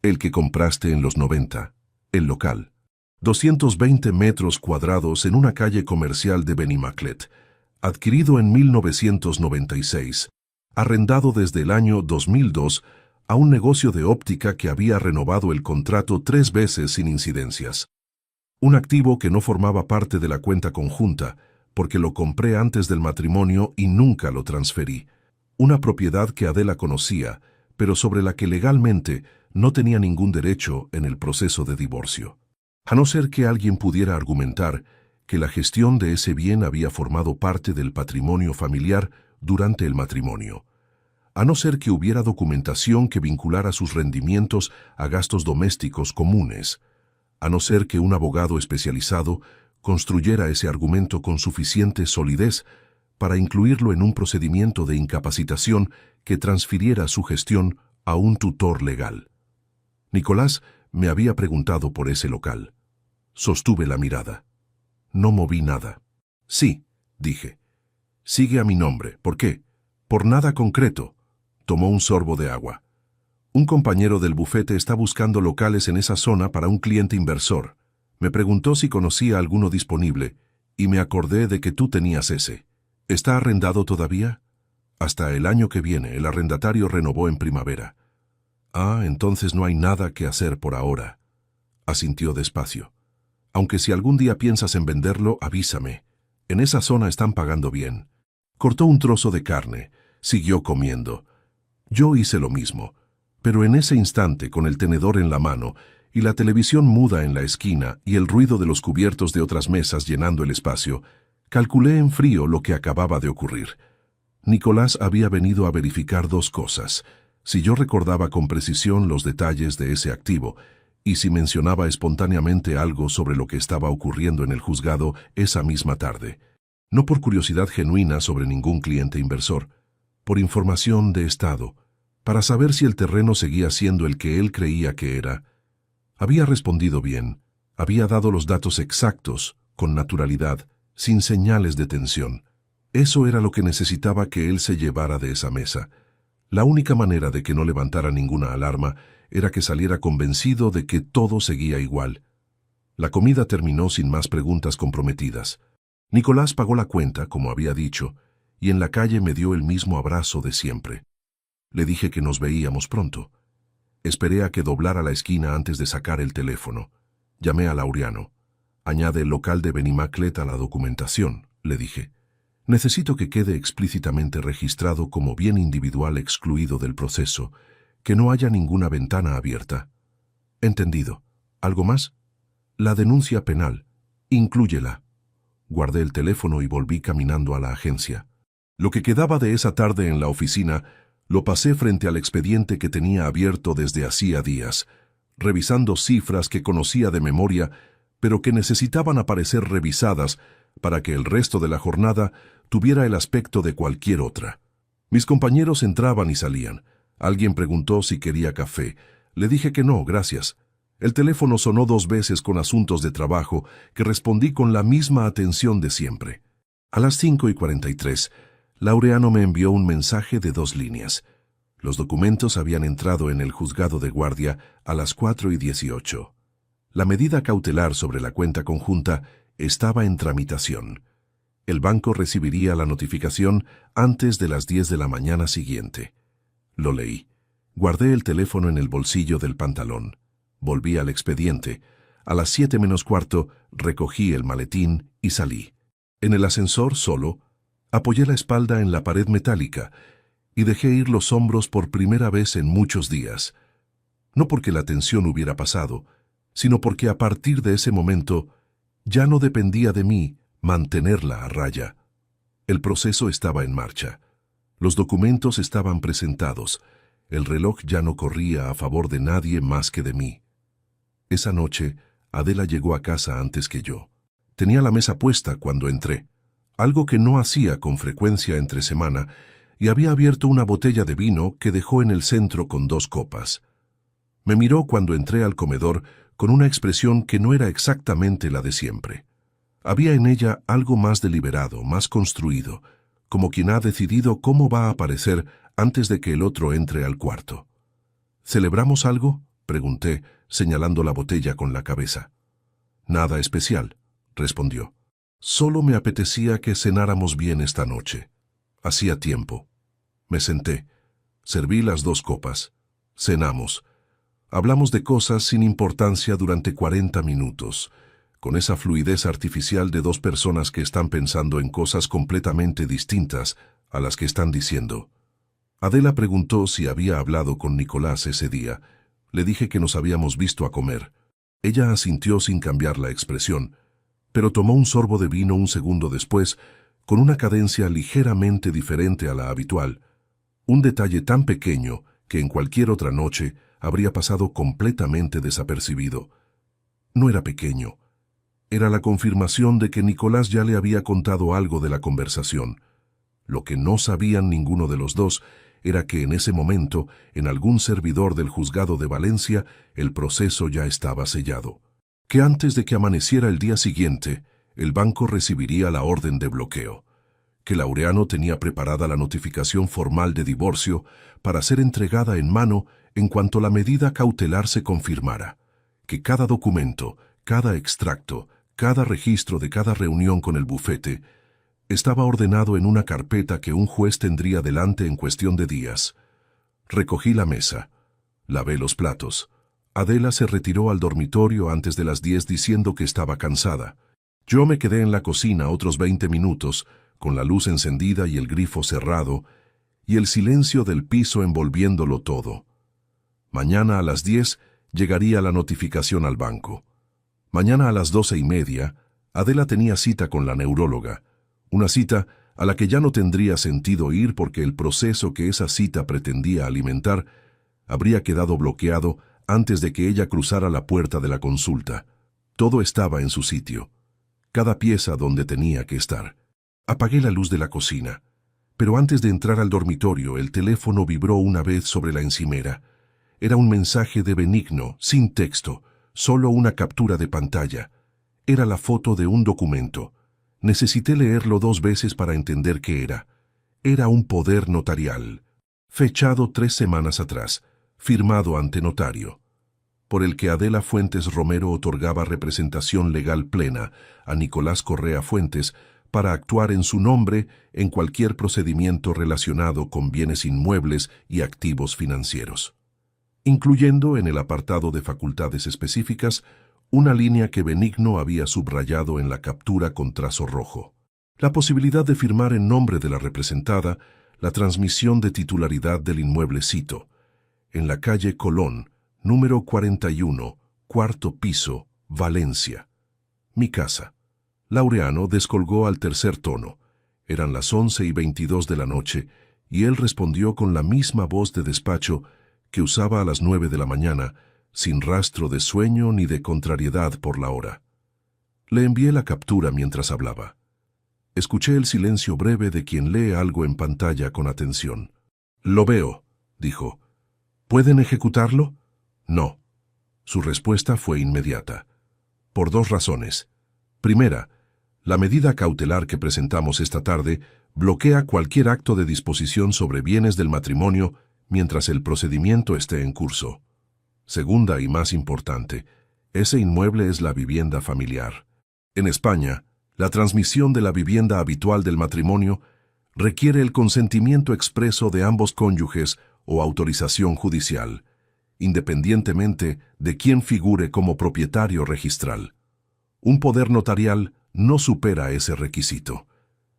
«El que compraste en los 90, el local. 220 metros cuadrados en una calle comercial de Benimaclet, adquirido en 1996, arrendado desde el año 2002 a un negocio de óptica que había renovado el contrato 3 veces sin incidencias. Un activo que no formaba parte de la cuenta conjunta, porque lo compré antes del matrimonio y nunca lo transferí. Una propiedad que Adela conocía, pero sobre la que legalmente no tenía ningún derecho en el proceso de divorcio. A no ser que alguien pudiera argumentar que la gestión de ese bien había formado parte del patrimonio familiar durante el matrimonio. A no ser que hubiera documentación que vinculara sus rendimientos a gastos domésticos comunes. A no ser que un abogado especializado construyera ese argumento con suficiente solidez para incluirlo en un procedimiento de incapacitación que transfiriera su gestión a un tutor legal. Nicolás me había preguntado por ese local. Sostuve la mirada. No moví nada. «Sí», dije. «Sigue a mi nombre. ¿Por qué?» «Por nada concreto». Tomó un sorbo de agua. «Un compañero del bufete está buscando locales en esa zona para un cliente inversor. Me preguntó si conocía alguno disponible, y me acordé de que tú tenías ese. ¿Está arrendado todavía?» «Hasta el año que viene. El arrendatario renovó en primavera». «Ah, entonces no hay nada que hacer por ahora», asintió despacio. «Aunque si algún día piensas en venderlo, avísame. En esa zona están pagando bien». Cortó un trozo de carne. Siguió comiendo. Yo hice lo mismo, pero en ese instante, con el tenedor en la mano y la televisión muda en la esquina y el ruido de los cubiertos de otras mesas llenando el espacio, calculé en frío lo que acababa de ocurrir. Nicolás había venido a verificar 2 cosas: si yo recordaba con precisión los detalles de ese activo, y si mencionaba espontáneamente algo sobre lo que estaba ocurriendo en el juzgado esa misma tarde. No por curiosidad genuina sobre ningún cliente inversor, por información de estado, para saber si el terreno seguía siendo el que él creía que era. Había respondido bien, había dado los datos exactos, con naturalidad, sin señales de tensión. Eso era lo que necesitaba que él se llevara de esa mesa. La única manera de que no levantara ninguna alarma era que saliera convencido de que todo seguía igual. La comida terminó sin más preguntas comprometidas. Nicolás pagó la cuenta, como había dicho, y en la calle me dio el mismo abrazo de siempre. Le dije que nos veíamos pronto. Esperé a que doblara la esquina antes de sacar el teléfono. Llamé a Laureano. «Añade el local de Benimaclet a la documentación», le dije. «Necesito que quede explícitamente registrado como bien individual excluido del proceso, que no haya ninguna ventana abierta». «Entendido. ¿Algo más?» «La denuncia penal. Inclúyela». Guardé el teléfono y volví caminando a la agencia. Lo que quedaba de esa tarde en la oficina lo pasé frente al expediente que tenía abierto desde hacía días, revisando cifras que conocía de memoria, pero que necesitaban aparecer revisadas para que el resto de la jornada tuviera el aspecto de cualquier otra. Mis compañeros entraban y salían. Alguien preguntó si quería café. Le dije que no, gracias. El teléfono sonó 2 veces con asuntos de trabajo que respondí con la misma atención de siempre. A las 5:43, Laureano me envió un mensaje de 2 líneas. Los documentos habían entrado en el juzgado de guardia a las 4:18. La medida cautelar sobre la cuenta conjunta estaba en tramitación. El banco recibiría la notificación antes de las 10 de la mañana siguiente. Lo leí. Guardé el teléfono en el bolsillo del pantalón. Volví al expediente. A las 7 menos cuarto recogí el maletín y salí. En el ascensor, solo, apoyé la espalda en la pared metálica y dejé ir los hombros por primera vez en muchos días. No porque la tensión hubiera pasado, sino porque a partir de ese momento ya no dependía de mí mantenerla a raya. El proceso estaba en marcha. Los documentos estaban presentados. El reloj ya no corría a favor de nadie más que de mí. Esa noche, Adela llegó a casa antes que yo. Tenía la mesa puesta cuando entré, algo que no hacía con frecuencia entre semana, y había abierto una botella de vino que dejó en el centro con 2 copas. Me miró cuando entré al comedor con una expresión que no era exactamente la de siempre. Había en ella algo más deliberado, más construido, como quien ha decidido cómo va a aparecer antes de que el otro entre al cuarto. ¿Celebramos algo?, pregunté, señalando la botella con la cabeza. Nada especial, respondió. Solo me apetecía que cenáramos bien esta noche. Hacía tiempo. Me senté. Serví las 2 copas. Cenamos. Hablamos de cosas sin importancia durante 40 minutos, con esa fluidez artificial de 2 personas que están pensando en cosas completamente distintas a las que están diciendo. Adela preguntó si había hablado con Nicolás ese día. Le dije que nos habíamos visto a comer. Ella asintió sin cambiar la expresión, pero tomó un sorbo de vino un segundo después, con una cadencia ligeramente diferente a la habitual. Un detalle tan pequeño que en cualquier otra noche habría pasado completamente desapercibido. No era pequeño. Era la confirmación de que Nicolás ya le había contado algo de la conversación. Lo que no sabían ninguno de los dos era que en ese momento, en algún servidor del juzgado de Valencia, el proceso ya estaba sellado. Que antes de que amaneciera el día siguiente, el banco recibiría la orden de bloqueo. Que Laureano tenía preparada la notificación formal de divorcio para ser entregada en mano en cuanto la medida cautelar se confirmara. Que cada documento, cada extracto, cada registro de cada reunión con el bufete estaba ordenado en una carpeta que un juez tendría delante en cuestión de días. Recogí la mesa. Lavé los platos. Adela se retiró al dormitorio antes de las 10 diciendo que estaba cansada. Yo me quedé en la cocina otros 20 minutos, con la luz encendida y el grifo cerrado, y el silencio del piso envolviéndolo todo. Mañana a las 10 llegaría la notificación al banco. Mañana a las 12:30, Adela tenía cita con la neuróloga, una cita a la que ya no tendría sentido ir porque el proceso que esa cita pretendía alimentar habría quedado bloqueado antes de que ella cruzara la puerta de la consulta. Todo estaba en su sitio, cada pieza donde tenía que estar. Apagué la luz de la cocina, pero antes de entrar al dormitorio el teléfono vibró una vez sobre la encimera. Era un mensaje de Benigno, sin texto, solo una captura de pantalla. Era la foto de un documento. Necesité leerlo 2 veces para entender qué era. Era un poder notarial, fechado 3 semanas atrás, firmado ante notario, por el que Adela Fuentes Romero otorgaba representación legal plena a Nicolás Correa Fuentes para actuar en su nombre en cualquier procedimiento relacionado con bienes inmuebles y activos financieros, incluyendo en el apartado de facultades específicas una línea que Benigno había subrayado en la captura con trazo rojo. La posibilidad de firmar en nombre de la representada la transmisión de titularidad del inmueble cito, en la calle Colón, número 41, 4º piso, Valencia. Mi casa. Laureano descolgó al tercer tono. Eran las 11:22 de la noche, y él respondió con la misma voz de despacho que usaba a las 9 de la mañana, sin rastro de sueño ni de contrariedad por la hora. Le envié la captura mientras hablaba. Escuché el silencio breve de quien lee algo en pantalla con atención. «Lo veo», dijo. «¿Pueden ejecutarlo?» «No». Su respuesta fue inmediata. Por 2 razones. Primera, la medida cautelar que presentamos esta tarde bloquea cualquier acto de disposición sobre bienes del matrimonio mientras el procedimiento esté en curso. Segunda y más importante, ese inmueble es la vivienda familiar. En España, la transmisión de la vivienda habitual del matrimonio requiere el consentimiento expreso de ambos cónyuges o autorización judicial, independientemente de quién figure como propietario registral. Un poder notarial no supera ese requisito.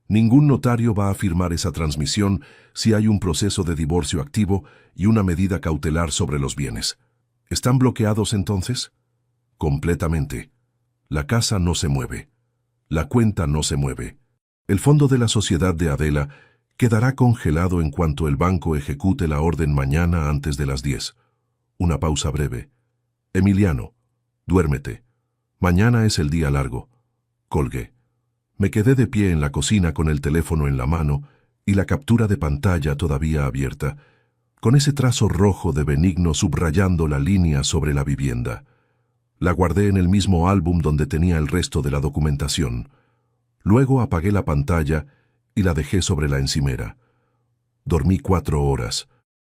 Ningún notario va a firmar esa transmisión si hay un proceso de divorcio activo y una medida cautelar sobre los bienes. ¿Están bloqueados entonces? Completamente. La casa no se mueve. La cuenta no se mueve. El fondo de la sociedad de Adela quedará congelado en cuanto el banco ejecute la orden mañana antes de las 10. Una pausa breve. Emiliano, duérmete. Mañana es el día largo. Colgué. Me quedé de pie en la cocina con el teléfono en la mano y la captura de pantalla todavía abierta, con ese trazo rojo de Benigno subrayando la línea sobre la vivienda. La guardé en el mismo álbum donde tenía el resto de la documentación. Luego apagué la pantalla y la dejé sobre la encimera. Dormí 4 horas,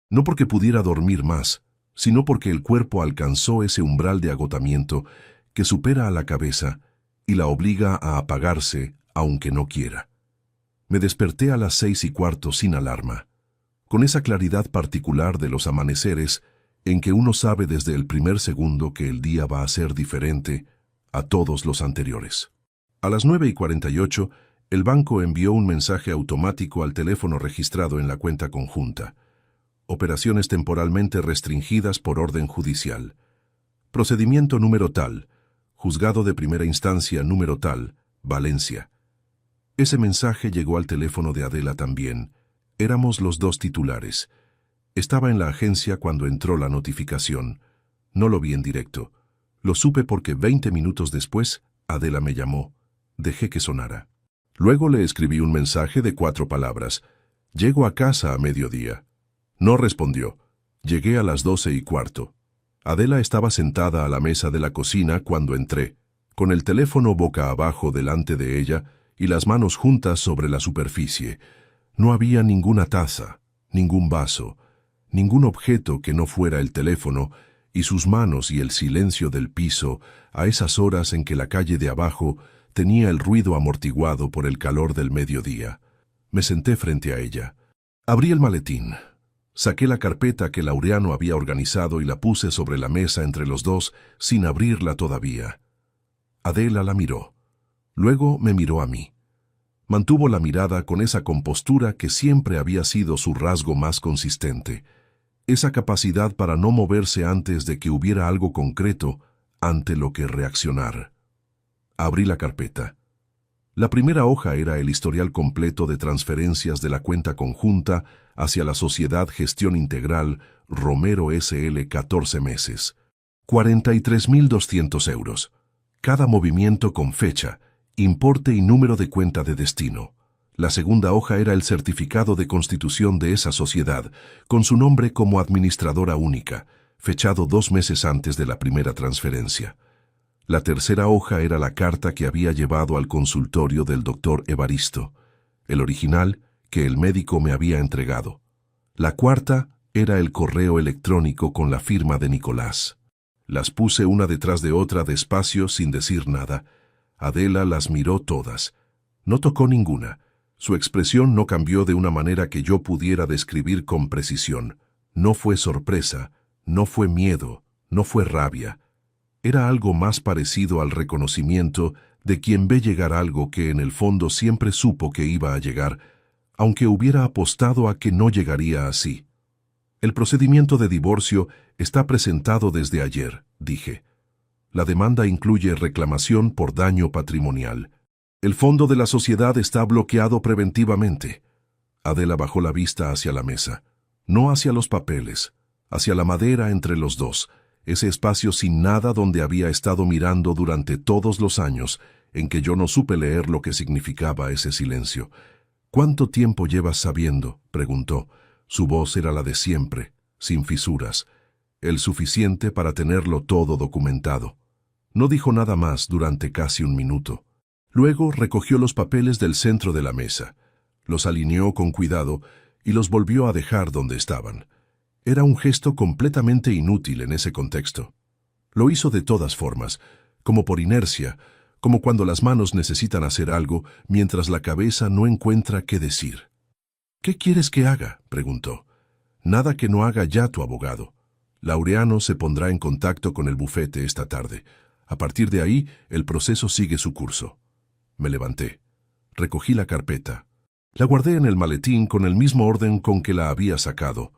no porque pudiera dormir más, sino porque el cuerpo alcanzó ese umbral de agotamiento que supera a la cabeza y la obliga a apagarse aunque no quiera. Me desperté a las 6:15 sin alarma, con esa claridad particular de los amaneceres en que uno sabe desde el primer segundo que el día va a ser diferente a todos los anteriores. A las 9:48, el banco envió un mensaje automático al teléfono registrado en la cuenta conjunta. Operaciones temporalmente restringidas por orden judicial. Procedimiento número tal. Juzgado de primera instancia número tal. Valencia. Ese mensaje llegó al teléfono de Adela también. Éramos los dos titulares. Estaba en la agencia cuando entró la notificación. No lo vi en directo. Lo supe porque 20 minutos después, Adela me llamó. Dejé que sonara. Luego le escribí un mensaje de 4 palabras. Llego a casa a mediodía. No respondió. Llegué a las 12:15. Adela estaba sentada a la mesa de la cocina cuando entré, con el teléfono boca abajo delante de ella y las manos juntas sobre la superficie. No había ninguna taza, ningún vaso, ningún objeto que no fuera el teléfono, y sus manos y el silencio del piso a esas horas en que la calle de abajo tenía el ruido amortiguado por el calor del mediodía. Me senté frente a ella. Abrí el maletín. Saqué la carpeta que Laureano había organizado y la puse sobre la mesa entre los dos sin abrirla todavía. Adela la miró. Luego me miró a mí. Mantuvo la mirada con esa compostura que siempre había sido su rasgo más consistente, esa capacidad para no moverse antes de que hubiera algo concreto ante lo que reaccionar. Abrí la carpeta. La primera hoja era el historial completo de transferencias de la cuenta conjunta hacia la Sociedad Gestión Integral Romero S.L. 14 meses. 43.200 euros. Cada movimiento con fecha, importe y número de cuenta de destino. La segunda hoja era el certificado de constitución de esa sociedad, con su nombre como administradora única, fechado 2 meses antes de la primera transferencia. La tercera hoja era la carta que había llevado al consultorio del doctor Evaristo, el original que el médico me había entregado. La cuarta era el correo electrónico con la firma de Nicolás. Las puse una detrás de otra despacio sin decir nada. Adela las miró todas. No tocó ninguna. Su expresión no cambió de una manera que yo pudiera describir con precisión. No fue sorpresa, no fue miedo, no fue rabia. Era algo más parecido al reconocimiento de quien ve llegar algo que en el fondo siempre supo que iba a llegar, aunque hubiera apostado a que no llegaría así. El procedimiento de divorcio está presentado desde ayer, dije. La demanda incluye reclamación por daño patrimonial. El fondo de la sociedad está bloqueado preventivamente. Adela bajó la vista hacia la mesa, no hacia los papeles, hacia la madera entre los dos, ese espacio sin nada donde había estado mirando durante todos los años en que yo no supe leer lo que significaba ese silencio. ¿Cuánto tiempo llevas sabiendo?, preguntó. Su voz era la de siempre, sin fisuras, el suficiente para tenerlo todo documentado. No dijo nada más durante casi 1 minuto. Luego recogió los papeles del centro de la mesa, los alineó con cuidado y los volvió a dejar donde estaban. Era un gesto completamente inútil en ese contexto. Lo hizo de todas formas, como por inercia, como cuando las manos necesitan hacer algo mientras la cabeza no encuentra qué decir. «¿Qué quieres que haga?», preguntó. «Nada que no haga ya tu abogado». Laureano se pondrá en contacto con el bufete esta tarde. A partir de ahí, el proceso sigue su curso. Me levanté. Recogí la carpeta. La guardé en el maletín con el mismo orden con que la había sacado.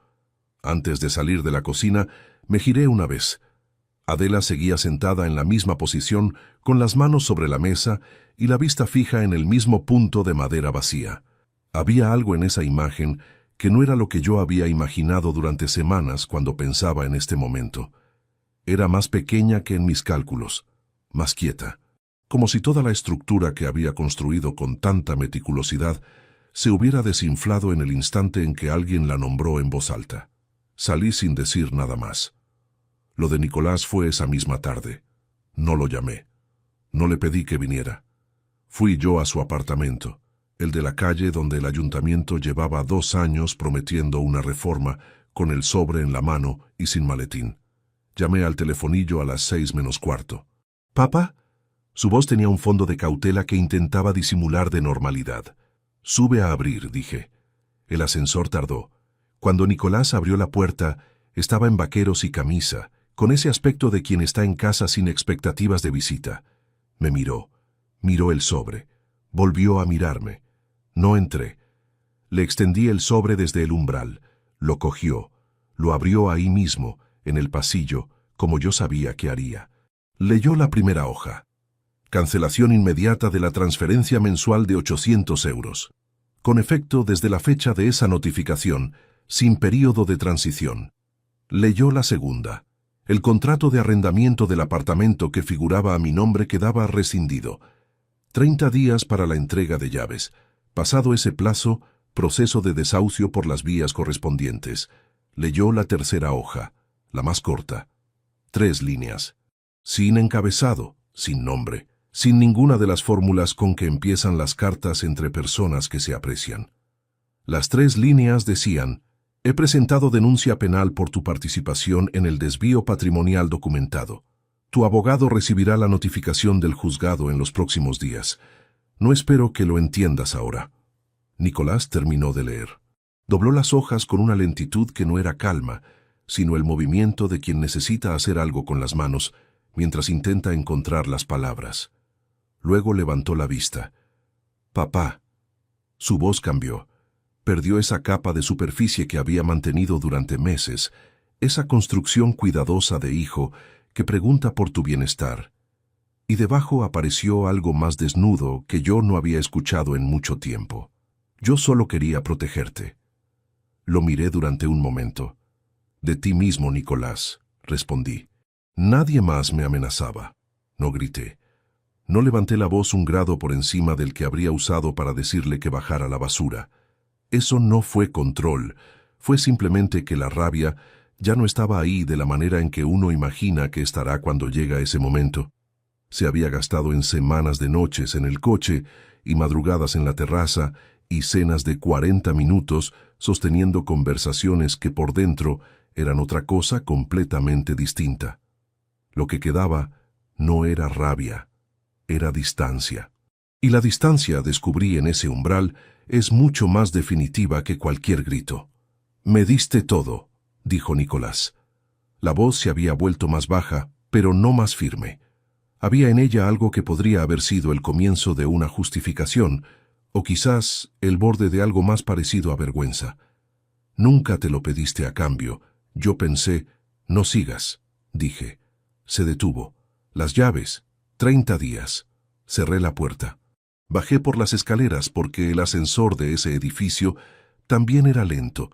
Antes de salir de la cocina, me giré una vez. Adela seguía sentada en la misma posición, con las manos sobre la mesa y la vista fija en el mismo punto de madera vacía. Había algo en esa imagen que no era lo que yo había imaginado durante semanas cuando pensaba en este momento. Era más pequeña que en mis cálculos, más quieta, como si toda la estructura que había construido con tanta meticulosidad se hubiera desinflado en el instante en que alguien la nombró en voz alta. Salí sin decir nada más. Lo de Nicolás fue esa misma tarde. No lo llamé. No le pedí que viniera. Fui yo a su apartamento, el de la calle donde el ayuntamiento llevaba 2 años prometiendo una reforma, con el sobre en la mano y sin maletín. Llamé al telefonillo a las 6 menos cuarto. —¿Papá? Su voz tenía un fondo de cautela que intentaba disimular de normalidad. —Sube a abrir —dije. El ascensor tardó. Cuando Nicolás abrió la puerta, estaba en vaqueros y camisa, con ese aspecto de quien está en casa sin expectativas de visita. Me miró. Miró el sobre. Volvió a mirarme. No entré. Le extendí el sobre desde el umbral. Lo cogió. Lo abrió ahí mismo, en el pasillo, como yo sabía que haría. Leyó la primera hoja. Cancelación inmediata de la transferencia mensual de 800 euros. Con efecto desde la fecha de esa notificación, sin período de transición. Leyó la segunda. El contrato de arrendamiento del apartamento que figuraba a mi nombre quedaba rescindido. 30 días para la entrega de llaves. Pasado ese plazo, proceso de desahucio por las vías correspondientes. Leyó la tercera hoja, la más corta. 3 líneas. Sin encabezado, sin nombre, sin ninguna de las fórmulas con que empiezan las cartas entre personas que se aprecian. Las 3 líneas decían: he presentado denuncia penal por tu participación en el desvío patrimonial documentado. Tu abogado recibirá la notificación del juzgado en los próximos días. No espero que lo entiendas ahora. Nicolás terminó de leer. Dobló las hojas con una lentitud que no era calma, sino el movimiento de quien necesita hacer algo con las manos, mientras intenta encontrar las palabras. Luego levantó la vista. «Papá». Su voz cambió. Perdió esa capa de superficie que había mantenido durante meses, esa construcción cuidadosa de hijo que pregunta por tu bienestar. Y debajo apareció algo más desnudo que yo no había escuchado en mucho tiempo. Yo solo quería protegerte. Lo miré durante un momento. De ti mismo, Nicolás, respondí. Nadie más me amenazaba. No grité. No levanté la voz un grado por encima del que habría usado para decirle que bajara la basura. Eso no fue control, fue simplemente que la rabia ya no estaba ahí de la manera en que uno imagina que estará cuando llega ese momento. Se había gastado en semanas de noches en el coche y madrugadas en la terraza y cenas de 40 minutos sosteniendo conversaciones que por dentro eran otra cosa completamente distinta. Lo que quedaba no era rabia, era distancia. Y la distancia, descubrí en ese umbral, es mucho más definitiva que cualquier grito. «Me diste todo», dijo Nicolás. La voz se había vuelto más baja, pero no más firme. Había en ella algo que podría haber sido el comienzo de una justificación, o quizás el borde de algo más parecido a vergüenza. «Nunca te lo pediste a cambio». Yo pensé, «No sigas», dije. Se detuvo. «Las llaves. 30 días». Cerré la puerta. Bajé por las escaleras porque el ascensor de ese edificio también era lento,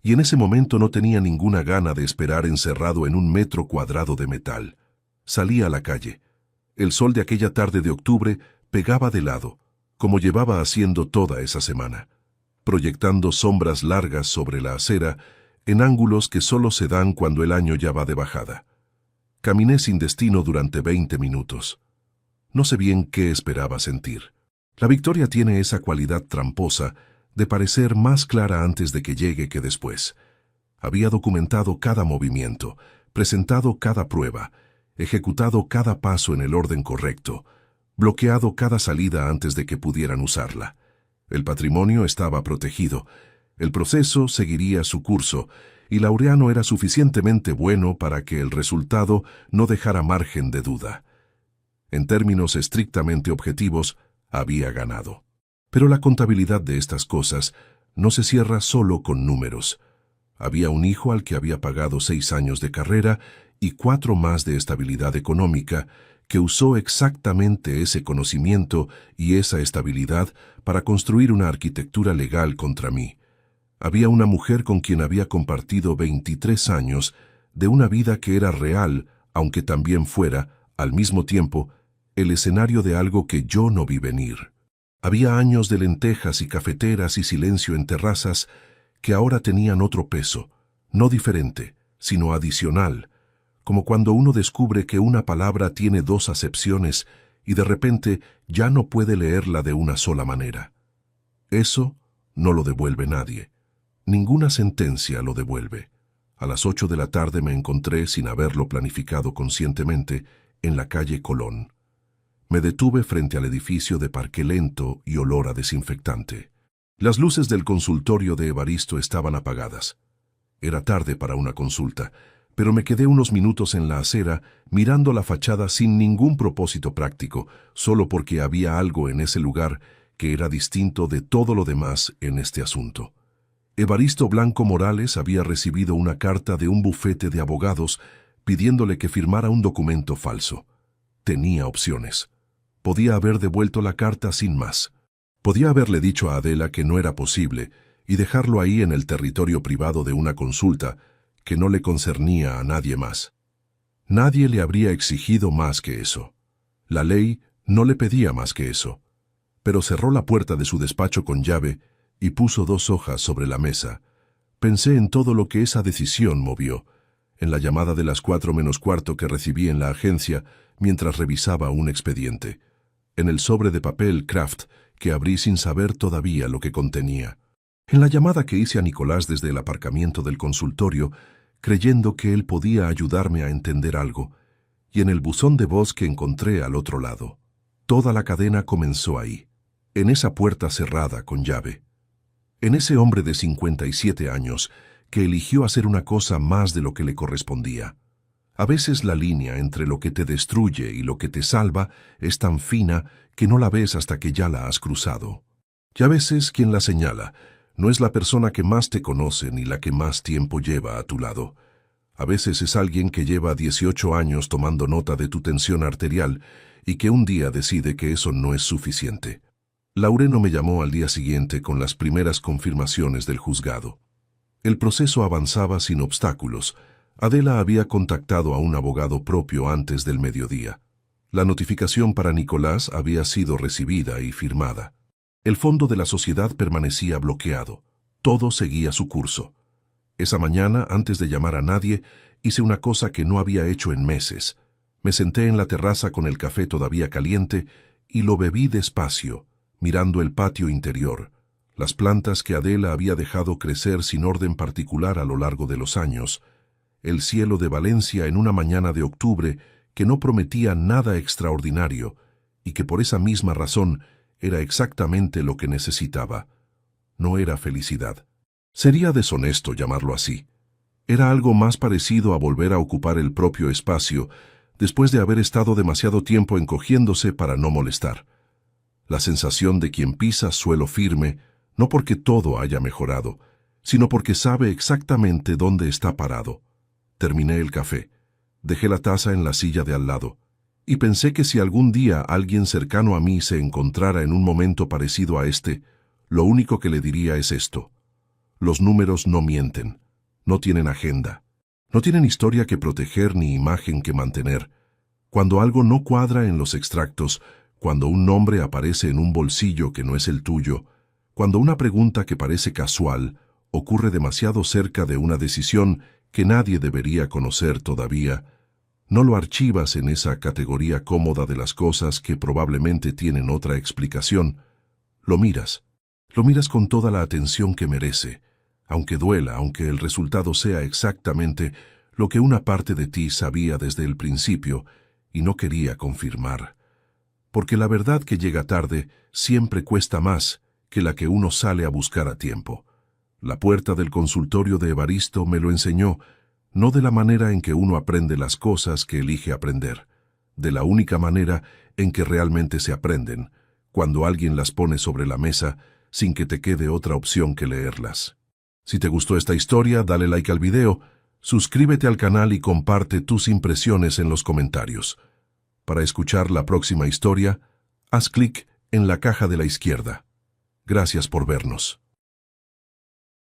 y en ese momento no tenía ninguna gana de esperar encerrado en 1 metro cuadrado de metal. Salí a la calle. El sol de aquella tarde de octubre pegaba de lado, como llevaba haciendo toda esa semana, proyectando sombras largas sobre la acera en ángulos que solo se dan cuando el año ya va de bajada. Caminé sin destino durante 20 minutos. No sé bien qué esperaba sentir. La victoria tiene esa cualidad tramposa de parecer más clara antes de que llegue que después. Había documentado cada movimiento, presentado cada prueba, ejecutado cada paso en el orden correcto, bloqueado cada salida antes de que pudieran usarla. El patrimonio estaba protegido. El proceso seguiría su curso, y Laureano era suficientemente bueno para que el resultado no dejara margen de duda. En términos estrictamente objetivos, había ganado. Pero la contabilidad de estas cosas no se cierra solo con números. Había un hijo al que había pagado 6 años de carrera y 4 más de estabilidad económica, que usó exactamente ese conocimiento y esa estabilidad para construir una arquitectura legal contra mí. Había una mujer con quien había compartido 23 años de una vida que era real, aunque también fuera, al mismo tiempo, el escenario de algo que yo no vi venir. Había años de lentejas y cafeteras y silencio en terrazas que ahora tenían otro peso, no diferente, sino adicional, como cuando uno descubre que una palabra tiene 2 acepciones y de repente ya no puede leerla de una sola manera. Eso no lo devuelve nadie. Ninguna sentencia lo devuelve. A las 8 de la tarde me encontré, sin haberlo planificado conscientemente, en la calle Colón. Me detuve frente al edificio de parque lento y olor a desinfectante. Las luces del consultorio de Evaristo estaban apagadas. Era tarde para una consulta, pero me quedé unos minutos en la acera mirando la fachada sin ningún propósito práctico, solo porque había algo en ese lugar que era distinto de todo lo demás en este asunto. Evaristo Blanco Morales había recibido una carta de un bufete de abogados pidiéndole que firmara un documento falso. Tenía opciones. Podía haber devuelto la carta sin más. Podía haberle dicho a Adela que no era posible y dejarlo ahí en el territorio privado de una consulta que no le concernía a nadie más. Nadie le habría exigido más que eso. La ley no le pedía más que eso. Pero cerró la puerta de su despacho con llave y puso 2 hojas sobre la mesa. Pensé en todo lo que esa decisión movió, en la llamada de las 4 menos cuarto que recibí en la agencia mientras revisaba un expediente, en el sobre de papel Kraft que abrí sin saber todavía lo que contenía, en la llamada que hice a Nicolás desde el aparcamiento del consultorio, creyendo que él podía ayudarme a entender algo, y en el buzón de voz que encontré al otro lado. Toda la cadena comenzó ahí, en esa puerta cerrada con llave. En ese hombre de 57 años que eligió hacer una cosa más de lo que le correspondía. A veces la línea entre lo que te destruye y lo que te salva es tan fina que no la ves hasta que ya la has cruzado. Y a veces quien la señala no es la persona que más te conoce ni la que más tiempo lleva a tu lado. A veces es alguien que lleva 18 años tomando nota de tu tensión arterial y que un día decide que eso no es suficiente. Laureano me llamó al día siguiente con las primeras confirmaciones del juzgado. El proceso avanzaba sin obstáculos. Adela había contactado a un abogado propio antes del mediodía. La notificación para Nicolás había sido recibida y firmada. El fondo de la sociedad permanecía bloqueado. Todo seguía su curso. Esa mañana, antes de llamar a nadie, hice una cosa que no había hecho en meses. Me senté en la terraza con el café todavía caliente y lo bebí despacio, mirando el patio interior, las plantas que Adela había dejado crecer sin orden particular a lo largo de los años, el cielo de Valencia en una mañana de octubre que no prometía nada extraordinario y que por esa misma razón era exactamente lo que necesitaba. No era felicidad. Sería deshonesto llamarlo así. Era algo más parecido a volver a ocupar el propio espacio después de haber estado demasiado tiempo encogiéndose para no molestar. La sensación de quien pisa suelo firme, no porque todo haya mejorado, sino porque sabe exactamente dónde está parado. Terminé el café, dejé la taza en la silla de al lado, y pensé que si algún día alguien cercano a mí se encontrara en un momento parecido a este, lo único que le diría es esto: los números no mienten, no tienen agenda, no tienen historia que proteger ni imagen que mantener. Cuando algo no cuadra en los extractos, cuando un nombre aparece en un bolsillo que no es el tuyo, cuando una pregunta que parece casual ocurre demasiado cerca de una decisión que nadie debería conocer todavía, no lo archivas en esa categoría cómoda de las cosas que probablemente tienen otra explicación. Lo miras con toda la atención que merece, aunque duela, aunque el resultado sea exactamente lo que una parte de ti sabía desde el principio y no quería confirmar. Porque la verdad que llega tarde siempre cuesta más que la que uno sale a buscar a tiempo. La puerta del consultorio de Evaristo me lo enseñó, no de la manera en que uno aprende las cosas que elige aprender, de la única manera en que realmente se aprenden, cuando alguien las pone sobre la mesa sin que te quede otra opción que leerlas. Si te gustó esta historia, dale like al video, suscríbete al canal y comparte tus impresiones en los comentarios. Para escuchar la próxima historia, haz clic en la caja de la izquierda. Gracias por vernos.